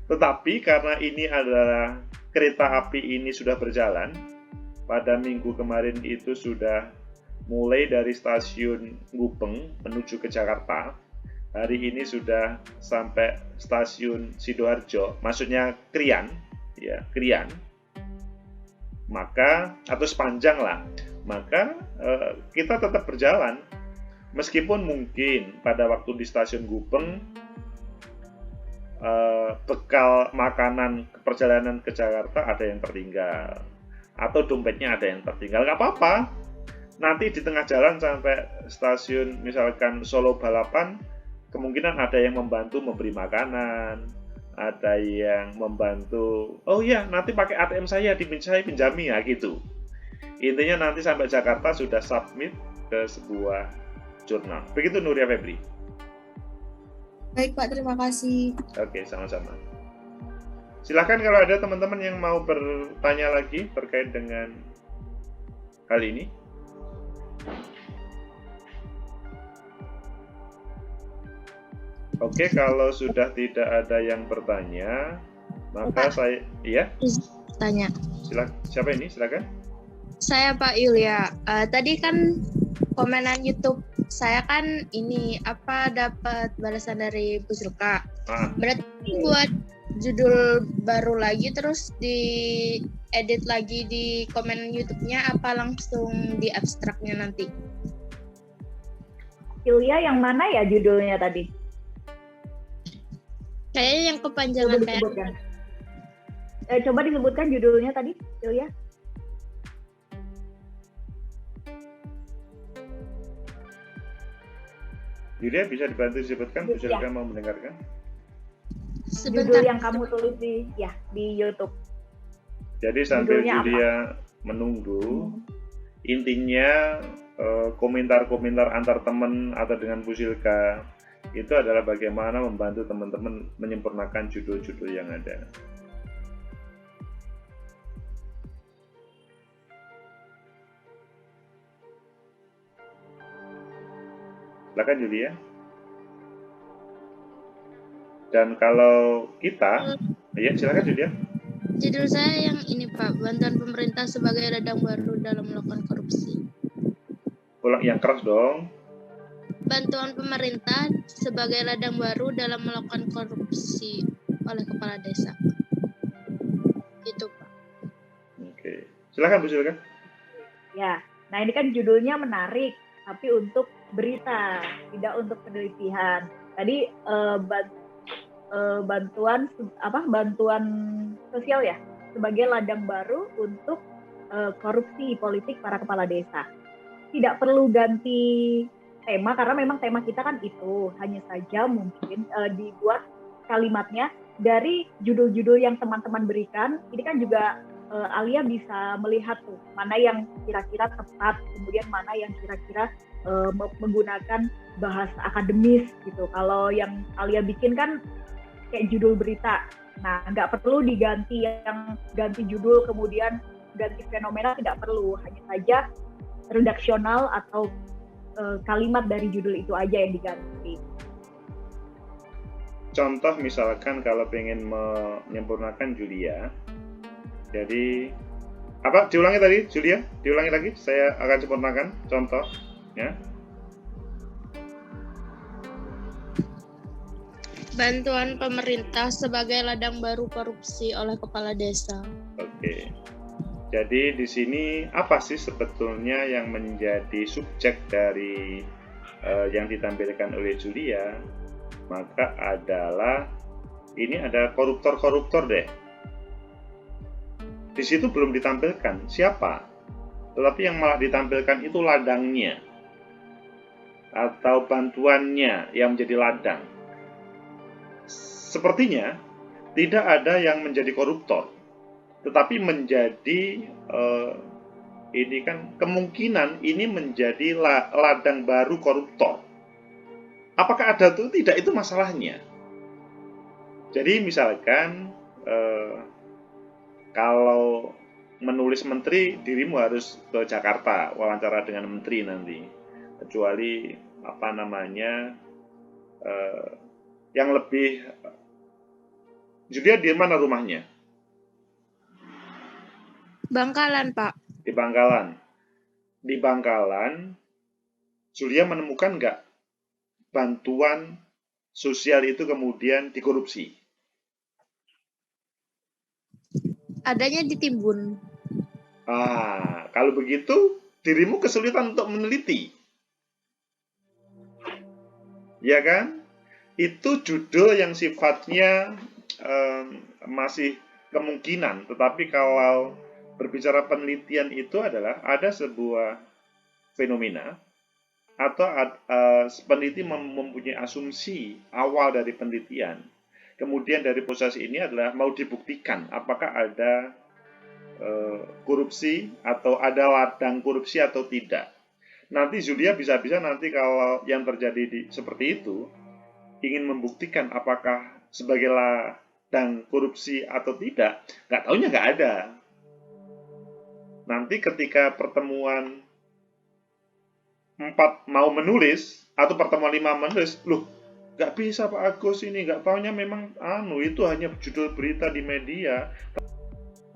Tetapi karena ini adalah kereta api ini sudah berjalan, pada minggu kemarin itu sudah mulai dari stasiun Gupeng menuju ke Jakarta. Hari ini sudah sampai stasiun Sidoarjo, maksudnya Krian, ya Krian. Maka atau sepanjang lah. Maka kita tetap berjalan, meskipun mungkin pada waktu di stasiun Gupeng bekal makanan perjalanan ke Jakarta ada yang tertinggal, atau dompetnya ada yang tertinggal, nggak apa-apa. Nanti di tengah jalan sampai stasiun misalkan Solo Balapan, kemungkinan ada yang membantu memberi makanan, ada yang membantu, oh ya nanti pakai ATM saya pinjami ya gitu. Intinya nanti sampai Jakarta sudah submit ke sebuah jurnal. Begitu Nuria Febri. Baik Pak, terima kasih. Oke, sama-sama. Silahkan kalau ada teman-teman yang mau bertanya lagi terkait dengan hal ini. Oke, kalau sudah tidak ada yang bertanya, maka saya, iya? Tanya. Siapa ini? Silakan. Saya Pak Yulia. Tadi kan komenan YouTube saya kan ini dapat balasan dari Bu Silka. Berarti buat judul baru lagi terus diedit lagi di komen YouTube-nya apa langsung di abstraknya nanti? Yulia yang mana ya judulnya tadi? Kayaknya yang kepanjangan coba disebutkan judulnya tadi, Yulia. Yulia bisa dibantu disebutkan, Bu Silka mau mendengarkan? Judul yang kamu tulis di YouTube. Jadi sambil Yulia menunggu, intinya komentar-komentar antar teman atau dengan Bu Silka itu adalah bagaimana membantu teman-teman menyempurnakan judul-judul yang ada. Silakan Julia. Dan kalau kita, ya silakan Julia. Judul saya yang ini Pak, bantuan pemerintah sebagai ladang baru dalam melakukan korupsi. Ulang yang keras dong. bantuan pemerintah sebagai ladang baru dalam melakukan korupsi oleh kepala desa. Itu, Pak. Oke. Silakan Bu Silka. Ya, nah ini kan judulnya menarik, tapi untuk berita, tidak untuk penelitian. Tadi bantuan sosial ya, sebagai ladang baru untuk korupsi politik para kepala desa. Tidak perlu ganti tema karena memang tema kita kan itu, hanya saja mungkin dibuat kalimatnya dari judul-judul yang teman-teman berikan. Ini kan juga Alia bisa melihat tuh mana yang kira-kira tepat, kemudian mana yang kira-kira menggunakan bahasa akademis gitu. Kalau yang Alia bikin kan kayak judul berita. Nah, nggak perlu diganti yang ganti judul kemudian ganti fenomena, tidak perlu. Hanya saja redaksional atau kalimat dari judul itu aja yang diganti. Contoh misalkan kalau pengen menyempurnakan Julia, jadi apa? Diulangi tadi Julia? Diulangi lagi. Saya akan sempurnakan contoh, ya. Bantuan pemerintah sebagai ladang baru korupsi oleh kepala desa. Oke. Jadi di sini apa sih sebetulnya yang menjadi subjek dari yang ditampilkan oleh Julia? Maka adalah ini ada koruptor-koruptor deh. Di situ belum ditampilkan siapa, tetapi yang malah ditampilkan itu ladangnya atau bantuannya yang menjadi ladang. Sepertinya tidak ada yang menjadi koruptor, tetapi menjadi ini kan kemungkinan ini menjadi ladang baru koruptor. Apakah ada tuh? Tidak, itu masalahnya. Jadi misalkan kalau menulis menteri, dirimu harus ke Jakarta wawancara dengan menteri nanti, kecuali apa namanya yang lebih. Julia di mana rumahnya? Bangkalan, Pak. Di Bangkalan. Di Bangkalan, Julia menemukan nggak bantuan sosial itu kemudian dikorupsi? Adanya di Timbun. Kalau begitu, dirimu kesulitan untuk meneliti. Ya kan? Itu judul yang sifatnya masih kemungkinan, tetapi kalau berbicara penelitian itu adalah ada sebuah fenomena atau peneliti mempunyai asumsi awal dari penelitian. Kemudian dari proses ini adalah mau dibuktikan apakah ada korupsi atau ada ladang korupsi atau tidak. Nanti Julia bisa-bisa nanti kalau yang terjadi seperti itu ingin membuktikan apakah sebagai ladang korupsi atau tidak, nggak taunya nggak ada. Nanti ketika pertemuan 4 mau menulis atau pertemuan 5 menulis, loh nggak bisa Pak Agus ini, nggak taunya memang itu hanya judul berita di media,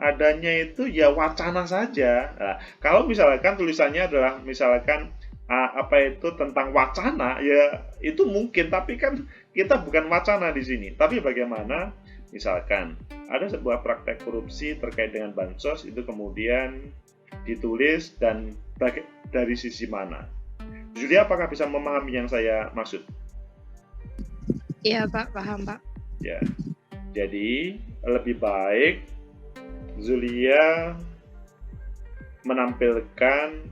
adanya itu ya wacana saja. Nah, kalau misalkan tulisannya adalah misalkan apa itu tentang wacana, ya itu mungkin, tapi kan kita bukan wacana di sini. Tapi bagaimana misalkan ada sebuah praktek korupsi terkait dengan bansos itu kemudian ditulis dan dari sisi mana? Julia, apakah bisa memahami yang saya maksud? Iya Pak, paham Pak. Ya, jadi lebih baik Julia menampilkan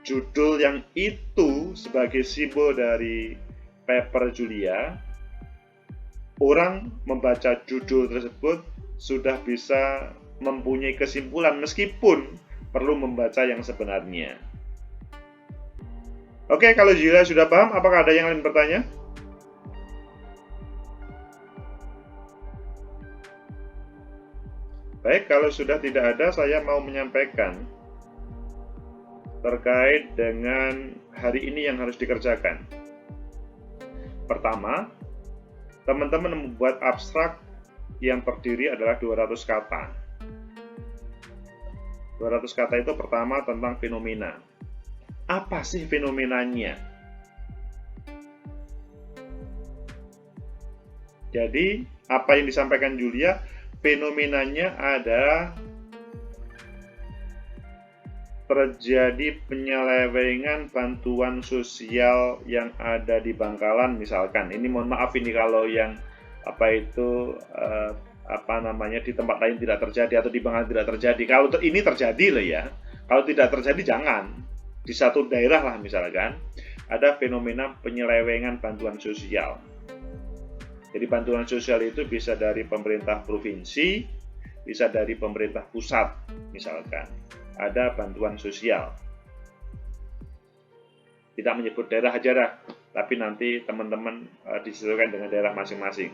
judul yang itu sebagai simbol dari paper Julia. Orang membaca judul tersebut sudah bisa mempunyai kesimpulan meskipun perlu membaca yang sebenarnya. Oke, kalau Julia sudah paham, apakah ada yang lain bertanya? Baik, kalau sudah tidak ada, saya mau menyampaikan terkait dengan hari ini yang harus dikerjakan. Pertama, teman-teman membuat abstrak yang terdiri adalah 200 kata. 200 kata itu pertama tentang fenomena. Apa sih fenomenanya? Jadi, apa yang disampaikan Julia, fenomenanya adalah terjadi penyelewengan bantuan sosial yang ada di Bangkalan misalkan. Ini mohon maaf ini kalau yang di tempat lain tidak terjadi atau di Bangkalan tidak terjadi. Kalau ini terjadi loh ya. Kalau tidak terjadi jangan. Di satu daerah lah misalkan ada fenomena penyelewengan bantuan sosial. Jadi bantuan sosial itu bisa dari pemerintah provinsi, bisa dari pemerintah pusat misalkan. Ada bantuan sosial. Tidak menyebut daerah aja dah, tapi nanti teman-teman disesuaikan dengan daerah masing-masing.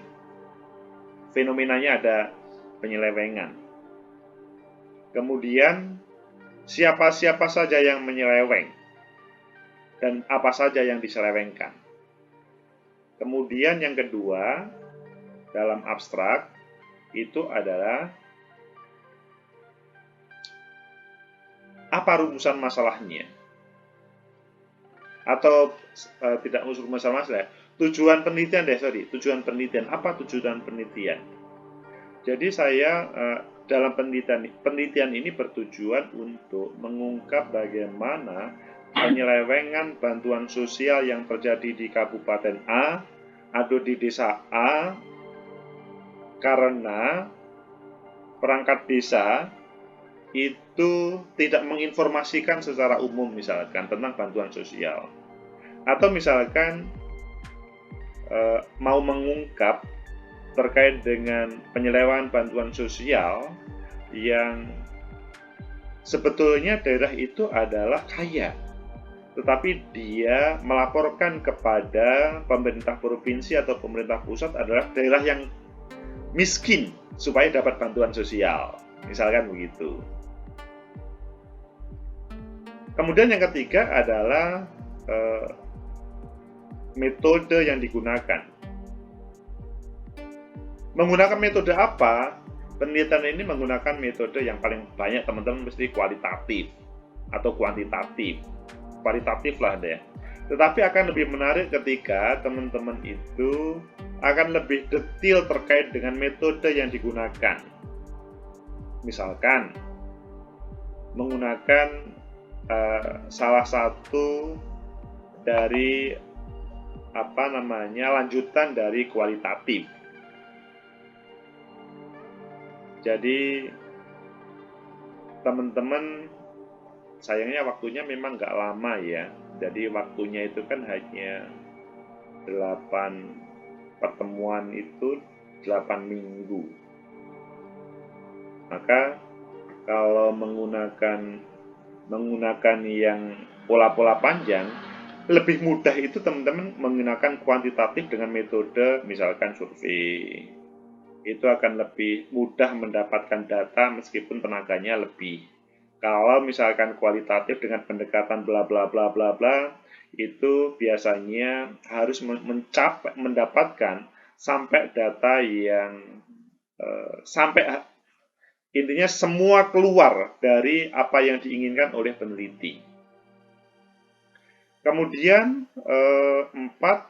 Fenomenanya ada penyelewengan. Kemudian siapa-siapa saja yang menyeleweng dan apa saja yang diselewengkan. Kemudian yang kedua, dalam abstrak itu adalah apa rumusan masalahnya? Atau tidak unsur masalah, tujuan penelitian tujuan penelitian. Apa tujuan penelitian? Jadi saya dalam penelitian ini bertujuan untuk mengungkap bagaimana penyelewengan bantuan sosial yang terjadi di Kabupaten A atau di desa A karena perangkat desa itu tidak menginformasikan secara umum misalkan tentang bantuan sosial, atau misalkan mau mengungkap terkait dengan penyelewengan bantuan sosial yang sebetulnya daerah itu adalah kaya, tetapi dia melaporkan kepada pemerintah provinsi atau pemerintah pusat adalah daerah yang miskin supaya dapat bantuan sosial, misalkan begitu. Kemudian yang ketiga adalah metode yang digunakan. Menggunakan metode apa? Penelitian ini menggunakan metode yang paling banyak teman-teman mesti kualitatif atau kuantitatif. Kualitatif lah deh. Tetapi akan lebih menarik ketika teman-teman itu akan lebih detail terkait dengan metode yang digunakan. Misalkan menggunakan salah satu dari lanjutan dari kualitatif. Jadi teman-teman, sayangnya waktunya memang nggak lama ya. Jadi waktunya itu kan hanya 8 pertemuan itu 8 minggu. Maka kalau menggunakan yang pola-pola panjang, lebih mudah itu teman-teman menggunakan kuantitatif dengan metode misalkan survei. Itu akan lebih mudah mendapatkan data meskipun tenaganya lebih. Kalau misalkan kualitatif dengan pendekatan bla bla bla bla bla, itu biasanya harus mendapatkan sampai data yang intinya semua keluar dari apa yang diinginkan oleh peneliti. Kemudian 4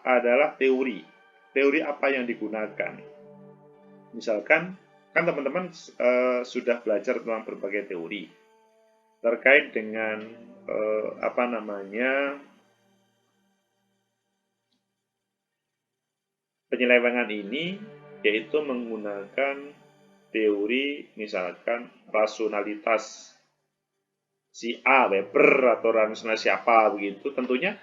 adalah teori. Teori apa yang digunakan? Misalkan, kan teman-teman sudah belajar tentang berbagai teori terkait dengan penyelewengan ini, yaitu menggunakan teori misalkan rasionalitas si A, Weber, atau rasionalitas siapa begitu. Tentunya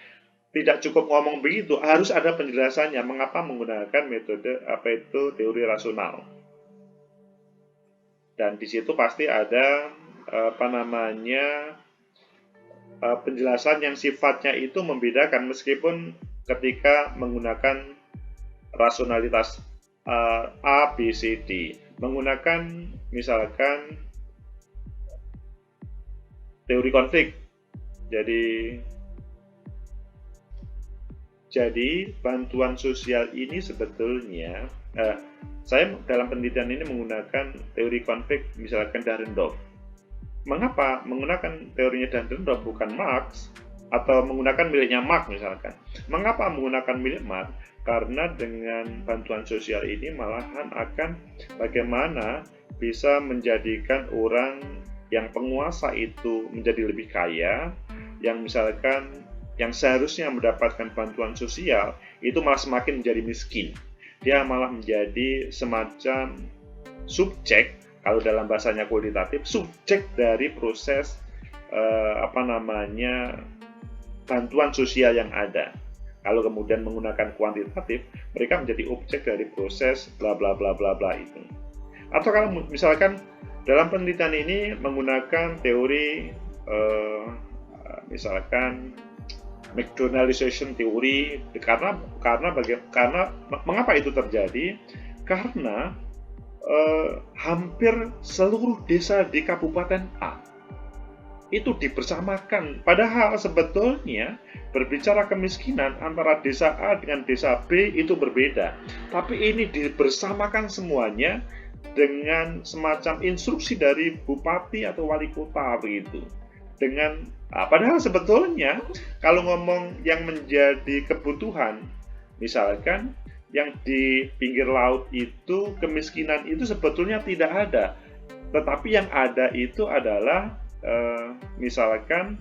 tidak cukup ngomong begitu, harus ada penjelasannya mengapa menggunakan metode teori rasional. Dan di situ pasti ada penjelasan yang sifatnya itu membedakan meskipun ketika menggunakan rasionalitas A, B, C, D, menggunakan misalkan teori konflik. Jadi bantuan sosial ini sebetulnya, saya dalam penelitian ini menggunakan teori konflik misalkan Dahrendorf. Mengapa menggunakan teorinya Dahrendorf bukan Marx? atau menggunakan miliknya Mark misalkan. Mengapa menggunakan milik Mark? Karena dengan bantuan sosial ini malahan akan bagaimana bisa menjadikan orang yang penguasa itu menjadi lebih kaya, yang misalkan yang seharusnya mendapatkan bantuan sosial itu malah semakin menjadi miskin. Dia malah menjadi semacam subjek, kalau dalam bahasanya kualitatif, subjek dari proses bantuan sosial yang ada. Kalau kemudian menggunakan kuantitatif, mereka menjadi objek dari proses bla bla bla bla bla itu. Atau kalau misalkan dalam penelitian ini menggunakan teori misalkan McDonaldization teori, karena mengapa itu terjadi? Karena hampir seluruh desa di Kabupaten A itu dibersamakan, padahal sebetulnya berbicara kemiskinan antara desa A dengan desa B itu berbeda, tapi ini dibersamakan semuanya dengan semacam instruksi dari bupati atau wali kota begitu. Padahal sebetulnya kalau ngomong yang menjadi kebutuhan, misalkan yang di pinggir laut itu kemiskinan itu sebetulnya tidak ada, tetapi yang ada itu adalah misalkan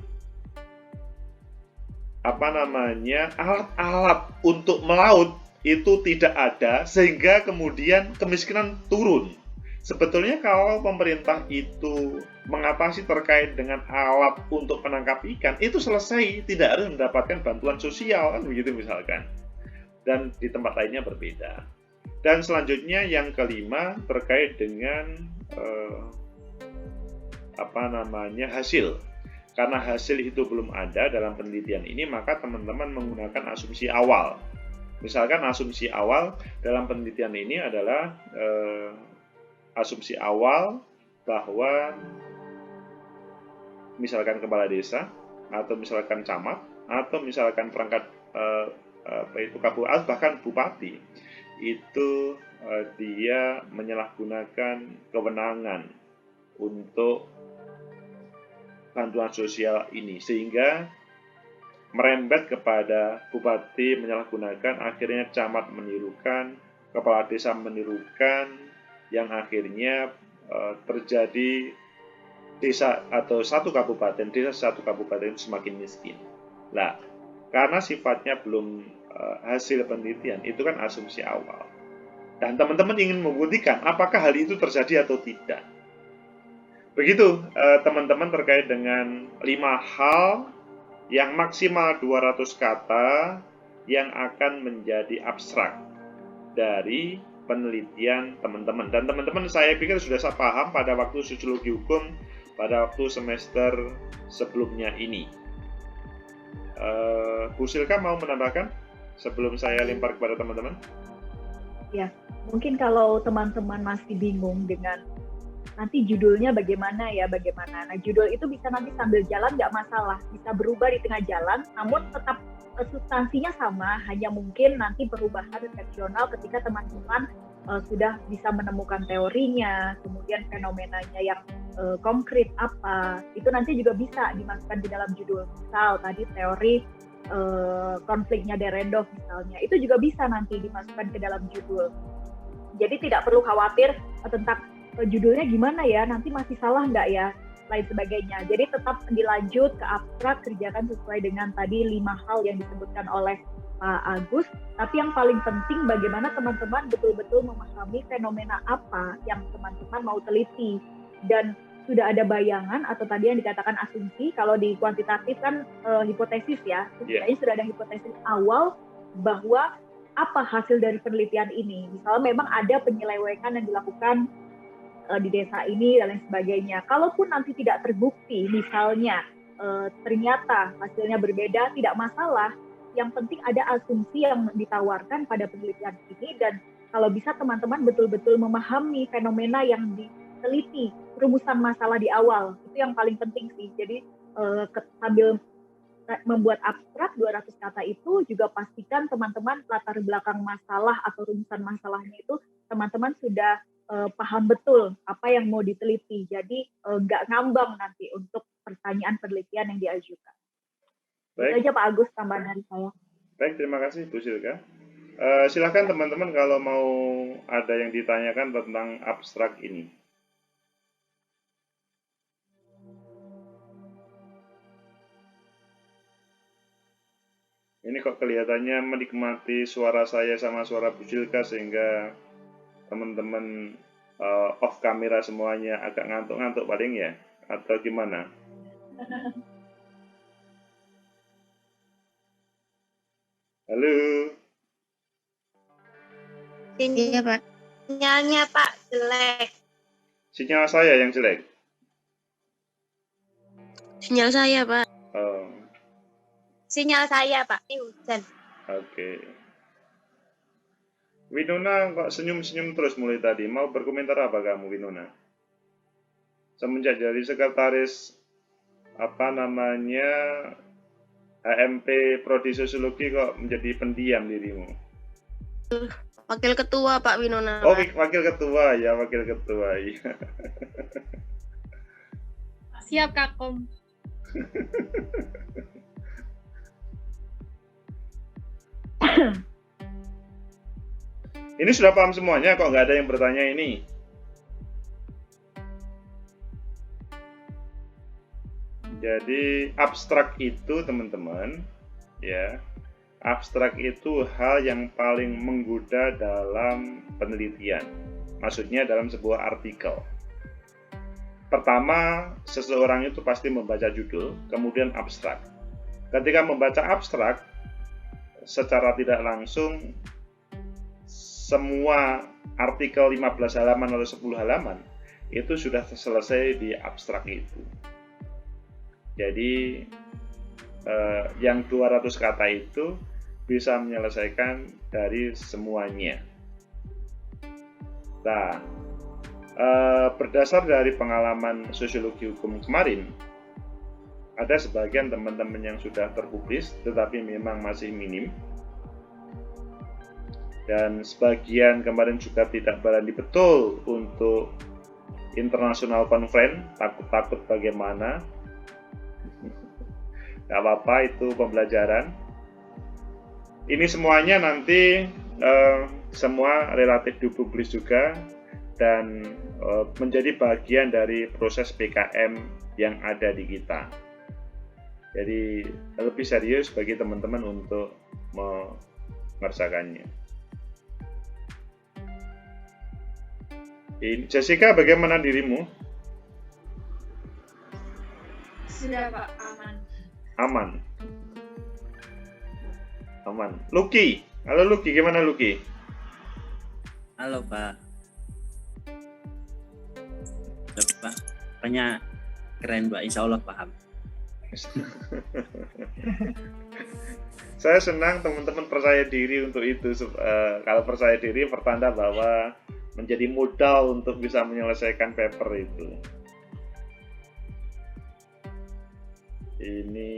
alat-alat untuk melaut itu tidak ada, sehingga kemudian kemiskinan turun. Sebetulnya kalau pemerintah itu mengatasi terkait dengan alat untuk menangkap ikan, itu selesai, tidak harus mendapatkan bantuan sosial, kan begitu misalkan. Dan di tempat lainnya berbeda. Dan selanjutnya yang kelima terkait dengan hasil. Karena hasil itu belum ada dalam penelitian ini, maka teman-teman menggunakan asumsi awal. Misalkan asumsi awal dalam penelitian ini adalah asumsi awal bahwa misalkan kepala desa atau misalkan camat atau misalkan perangkat kabupaten bahkan bupati itu dia menyalahgunakan kewenangan untuk bantuan sosial ini, sehingga merembet kepada bupati menyalahgunakan, akhirnya camat menirukan, kepala desa menirukan, yang akhirnya terjadi desa atau satu kabupaten semakin miskin. Nah, karena sifatnya belum hasil penelitian, itu kan asumsi awal. Dan teman-teman ingin membuktikan apakah hal itu terjadi atau tidak. Begitu teman-teman terkait dengan 5 hal yang maksimal 200 kata yang akan menjadi abstrak dari penelitian teman-teman. Dan teman-teman saya pikir sudah paham pada waktu sosiologi hukum pada waktu semester sebelumnya ini. Bu Silka mau menambahkan sebelum saya lempar kepada teman-teman? Ya, mungkin kalau teman-teman masih bingung dengan nanti judulnya bagaimana. Nah, judul itu bisa nanti sambil jalan nggak masalah, bisa berubah di tengah jalan, namun tetap substansinya sama, hanya mungkin nanti perubahan resepsional ketika teman-teman sudah bisa menemukan teorinya, kemudian fenomenanya yang konkret apa, itu nanti juga bisa dimasukkan di dalam judul. Misal tadi teori konfliknya Derendorf misalnya, itu juga bisa nanti dimasukkan ke dalam judul. Jadi tidak perlu khawatir tentang judulnya gimana ya, nanti masih salah nggak ya, lain sebagainya. Jadi tetap dilanjut ke abstrak, kerjakan sesuai dengan tadi 5 hal yang disebutkan oleh Pak Agus. Tapi yang paling penting bagaimana teman-teman betul-betul memahami fenomena apa yang teman-teman mau teliti. Dan sudah ada bayangan atau tadi yang dikatakan asumsi, kalau di kuantitatif kan hipotesis ya, sudah ada hipotesis awal bahwa apa hasil dari penelitian ini. Misalnya memang ada penyelewengan yang dilakukan di desa ini dan lain sebagainya. Kalaupun nanti tidak terbukti, misalnya ternyata hasilnya berbeda, tidak masalah. Yang penting ada asumsi yang ditawarkan pada penelitian ini, dan kalau bisa teman-teman betul-betul memahami fenomena yang diteliti, rumusan masalah di awal, itu yang paling penting sih. Jadi sambil membuat abstrak 200 kata itu juga pastikan teman-teman latar belakang masalah atau rumusan masalahnya itu teman-teman sudah paham betul apa yang mau diteliti, jadi nggak ngambang nanti untuk pertanyaan penelitian yang diajukan. Baik. Itu aja Pak Agus tambahan dari saya. Baik, terima kasih Bu Silka. Silakan teman-teman kalau mau ada yang ditanyakan tentang abstrak ini. Ini kok kelihatannya menikmati suara saya sama suara Bu Silka sehingga teman-teman off kamera semuanya agak ngantuk-ngantuk paling ya? Atau gimana? Halo? Iya Pak. Sinyalnya Pak jelek. Sinyal saya yang jelek? Sinyal saya Pak. Oh. Sinyal saya Pak, ini hujan. Oke. Winona kok senyum-senyum terus mulai tadi. Mau berkomentar apa kamu Winona? Semenjak jadi sekretaris HMP Prodi Sosiologi kok menjadi pendiam dirimu? Wakil ketua Pak Winona. Oh, wakil ketua ya, wakil ketua ya. Siap Kakom. Ini sudah paham semuanya kok nggak ada yang bertanya ini? Jadi abstrak itu teman-teman ya, abstrak itu hal yang paling menggoda dalam penelitian. Maksudnya dalam sebuah artikel. Pertama, seseorang itu pasti membaca judul, kemudian abstrak. Ketika membaca abstrak, secara tidak langsung semua artikel 15 halaman atau 10 halaman itu sudah selesai di abstrak itu. Jadi yang 200 kata itu bisa menyelesaikan dari semuanya. Nah, berdasar dari pengalaman sosiologi hukum kemarin, ada sebagian teman-teman yang sudah terpublis tetapi memang masih minim. Dan sebagian kemarin juga tidak berani betul untuk international conference, takut-takut bagaimana. Gak apa-apa, itu pembelajaran. Ini semuanya nanti semua relatif dipublis juga dan menjadi bagian dari proses PKM yang ada di kita. Jadi lebih serius bagi teman-teman untuk mengerjakannya. Jessica, bagaimana dirimu? Sudah Pak, aman. Aman. Aman. Lucky, halo Lucky, gimana Lucky? Halo Pak. Pak, pokoknya keren Pak, insya Allah paham. Saya senang teman-teman percaya diri untuk itu. Kalau percaya diri pertanda bahwa menjadi modal untuk bisa menyelesaikan paper itu. Ini,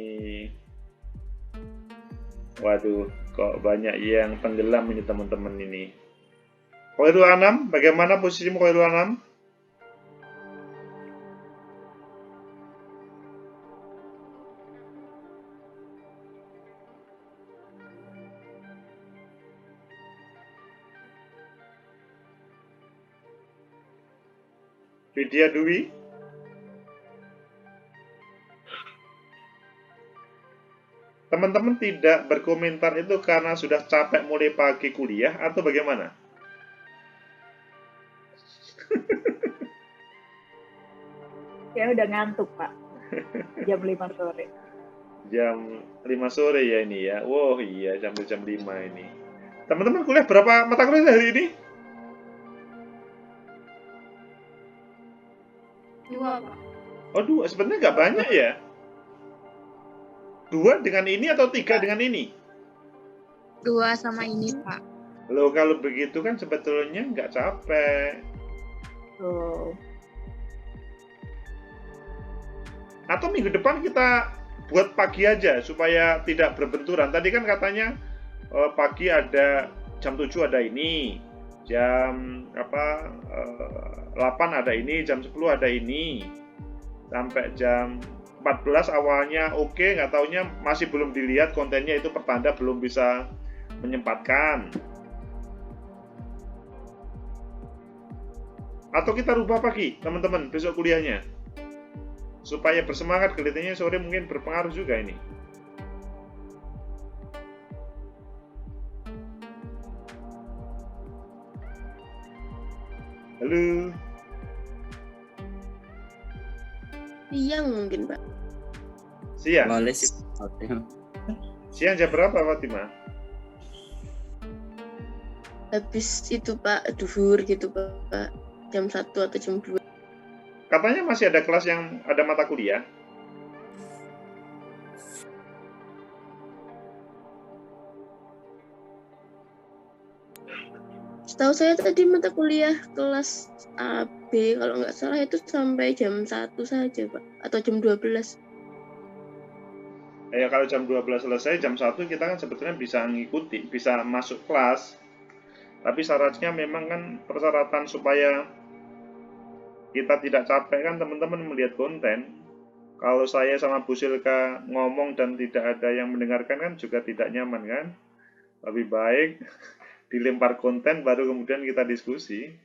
waduh, kok banyak yang tenggelam ini teman-teman ini. Khairul Anam, bagaimana posisimu Khairul Anam? Widya Dwi? Teman-teman tidak berkomentar itu karena sudah capek mulai pagi kuliah atau bagaimana? Ya udah ngantuk Pak. Jam 5 sore. Jam 5 sore ya ini ya. Wow iya, jam 5 ini. Teman-teman kuliah berapa mata kuliah hari ini? 2 Pak. Oh 2, sebenarnya nggak banyak ya? 2 dengan ini atau 3 dengan ini? 2 sama ini Pak. Loh kalau begitu kan sebetulnya nggak capek. Oh. Atau minggu depan kita buat pagi aja supaya tidak berbenturan. Tadi kan katanya pagi ada jam 7 ada ini, jam 8 ada ini, jam 10 ada ini, sampai jam 14 awalnya oke, nggak taunya masih belum dilihat kontennya, itu pertanda belum bisa menyempatkan. Atau kita rubah pagi, teman-teman, besok kuliahnya. Supaya bersemangat, kelihatannya sore mungkin berpengaruh juga ini. Halo. Siang mungkin, Pak. Siang? Boleh sih. Siang jam berapa, Fatima? Habis itu, Pak, duhur gitu, Pak. Jam 1 atau jam 2. Katanya masih ada kelas yang ada mata kuliah. Setahu saya tadi mata kuliah kelas AB kalau nggak salah itu sampai jam 1 saja, Pak, atau jam 12. Ya kalau jam 12 selesai, jam 1 kita kan sebetulnya bisa ngikuti, bisa masuk kelas. Tapi syaratnya memang kan persyaratan supaya kita tidak capek kan teman-teman melihat konten. Kalau saya sama Bu Silka ngomong dan tidak ada yang mendengarkan kan juga tidak nyaman kan. Lebih baik dilempar konten baru kemudian kita diskusi.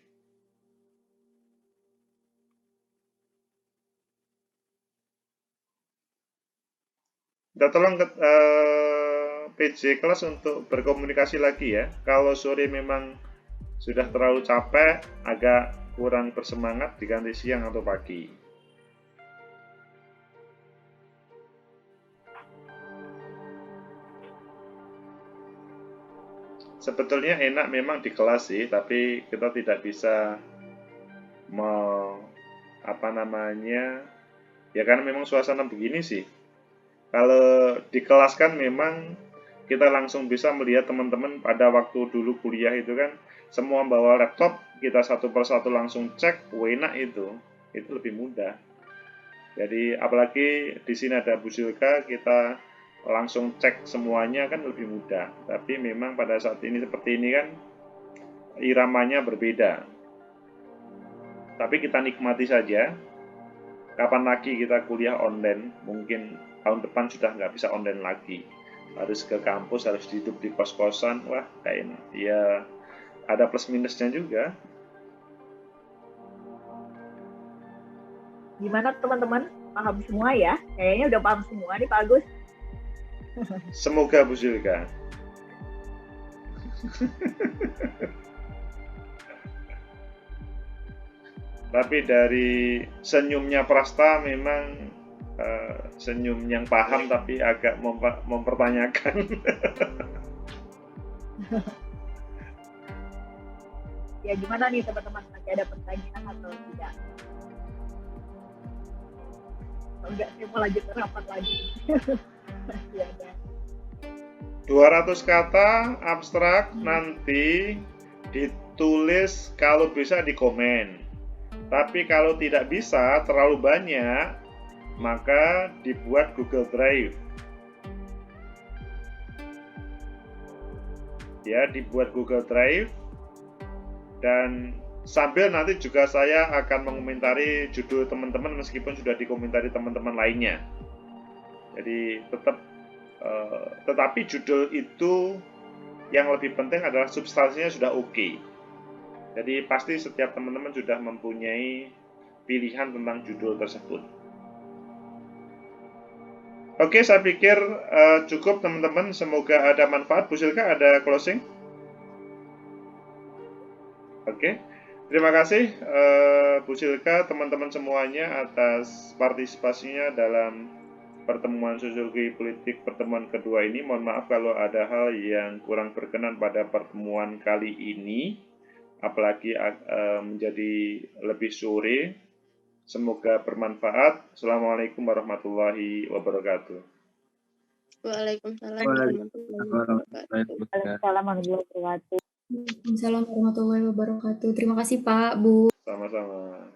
Kita tolong PJ kelas untuk berkomunikasi lagi ya. Kalau sore memang sudah terlalu capek, agak kurang bersemangat, diganti siang atau pagi. Sebetulnya enak memang di kelas sih, tapi kita tidak bisa ya karena memang suasana begini sih. Kalau di kelas kan memang kita langsung bisa melihat teman-teman pada waktu dulu kuliah itu kan semua bawa laptop, kita satu persatu langsung cek, enak itu lebih mudah. Jadi apalagi di sini ada Bu Silka, kita langsung cek semuanya kan lebih mudah. Tapi memang pada saat ini seperti ini kan iramanya berbeda. Tapi kita nikmati saja. Kapan lagi kita kuliah online? Mungkin tahun depan sudah nggak bisa online lagi. Harus ke kampus, harus hidup di kos-kosan. Wah, kayak ya ada plus minusnya juga. Gimana teman-teman? Paham semua ya? Kayaknya udah paham semua nih Pak Agus. Semoga Bu Silka. Tapi dari senyumnya Prasta memang senyum yang paham tapi agak mempertanyakan. Ya gimana nih teman-teman? Masih ada pertanyaan atau tidak? Kalau enggak, saya mau lanjut rapat lagi. Masih ada. 200 kata abstrak nanti ditulis kalau bisa di komen. Tapi kalau tidak bisa terlalu banyak, maka dibuat Google Drive. Ya, dibuat Google Drive. Dan sambil nanti juga saya akan mengomentari judul teman-teman meskipun sudah dikomentari teman-teman lainnya. Jadi tetapi judul itu yang lebih penting adalah substansinya sudah oke. Jadi pasti setiap teman-teman sudah mempunyai pilihan tentang judul tersebut. Oke, saya pikir cukup teman-teman. Semoga ada manfaat. Bu Silka, ada closing? Oke, terima kasih Bu Silka, teman-teman semuanya atas partisipasinya dalam pertemuan sosiologi politik pertemuan kedua ini. Mohon maaf kalau ada hal yang kurang berkenan pada pertemuan kali ini, apalagi menjadi lebih sore. Semoga bermanfaat. Assalamualaikum warahmatullahi wabarakatuh. Waalaikumsalam warahmatullahi wabarakatuh. Waalaikumsalam warahmatullahi wabarakatuh. Terima kasih Pak, Bu. Sama-sama.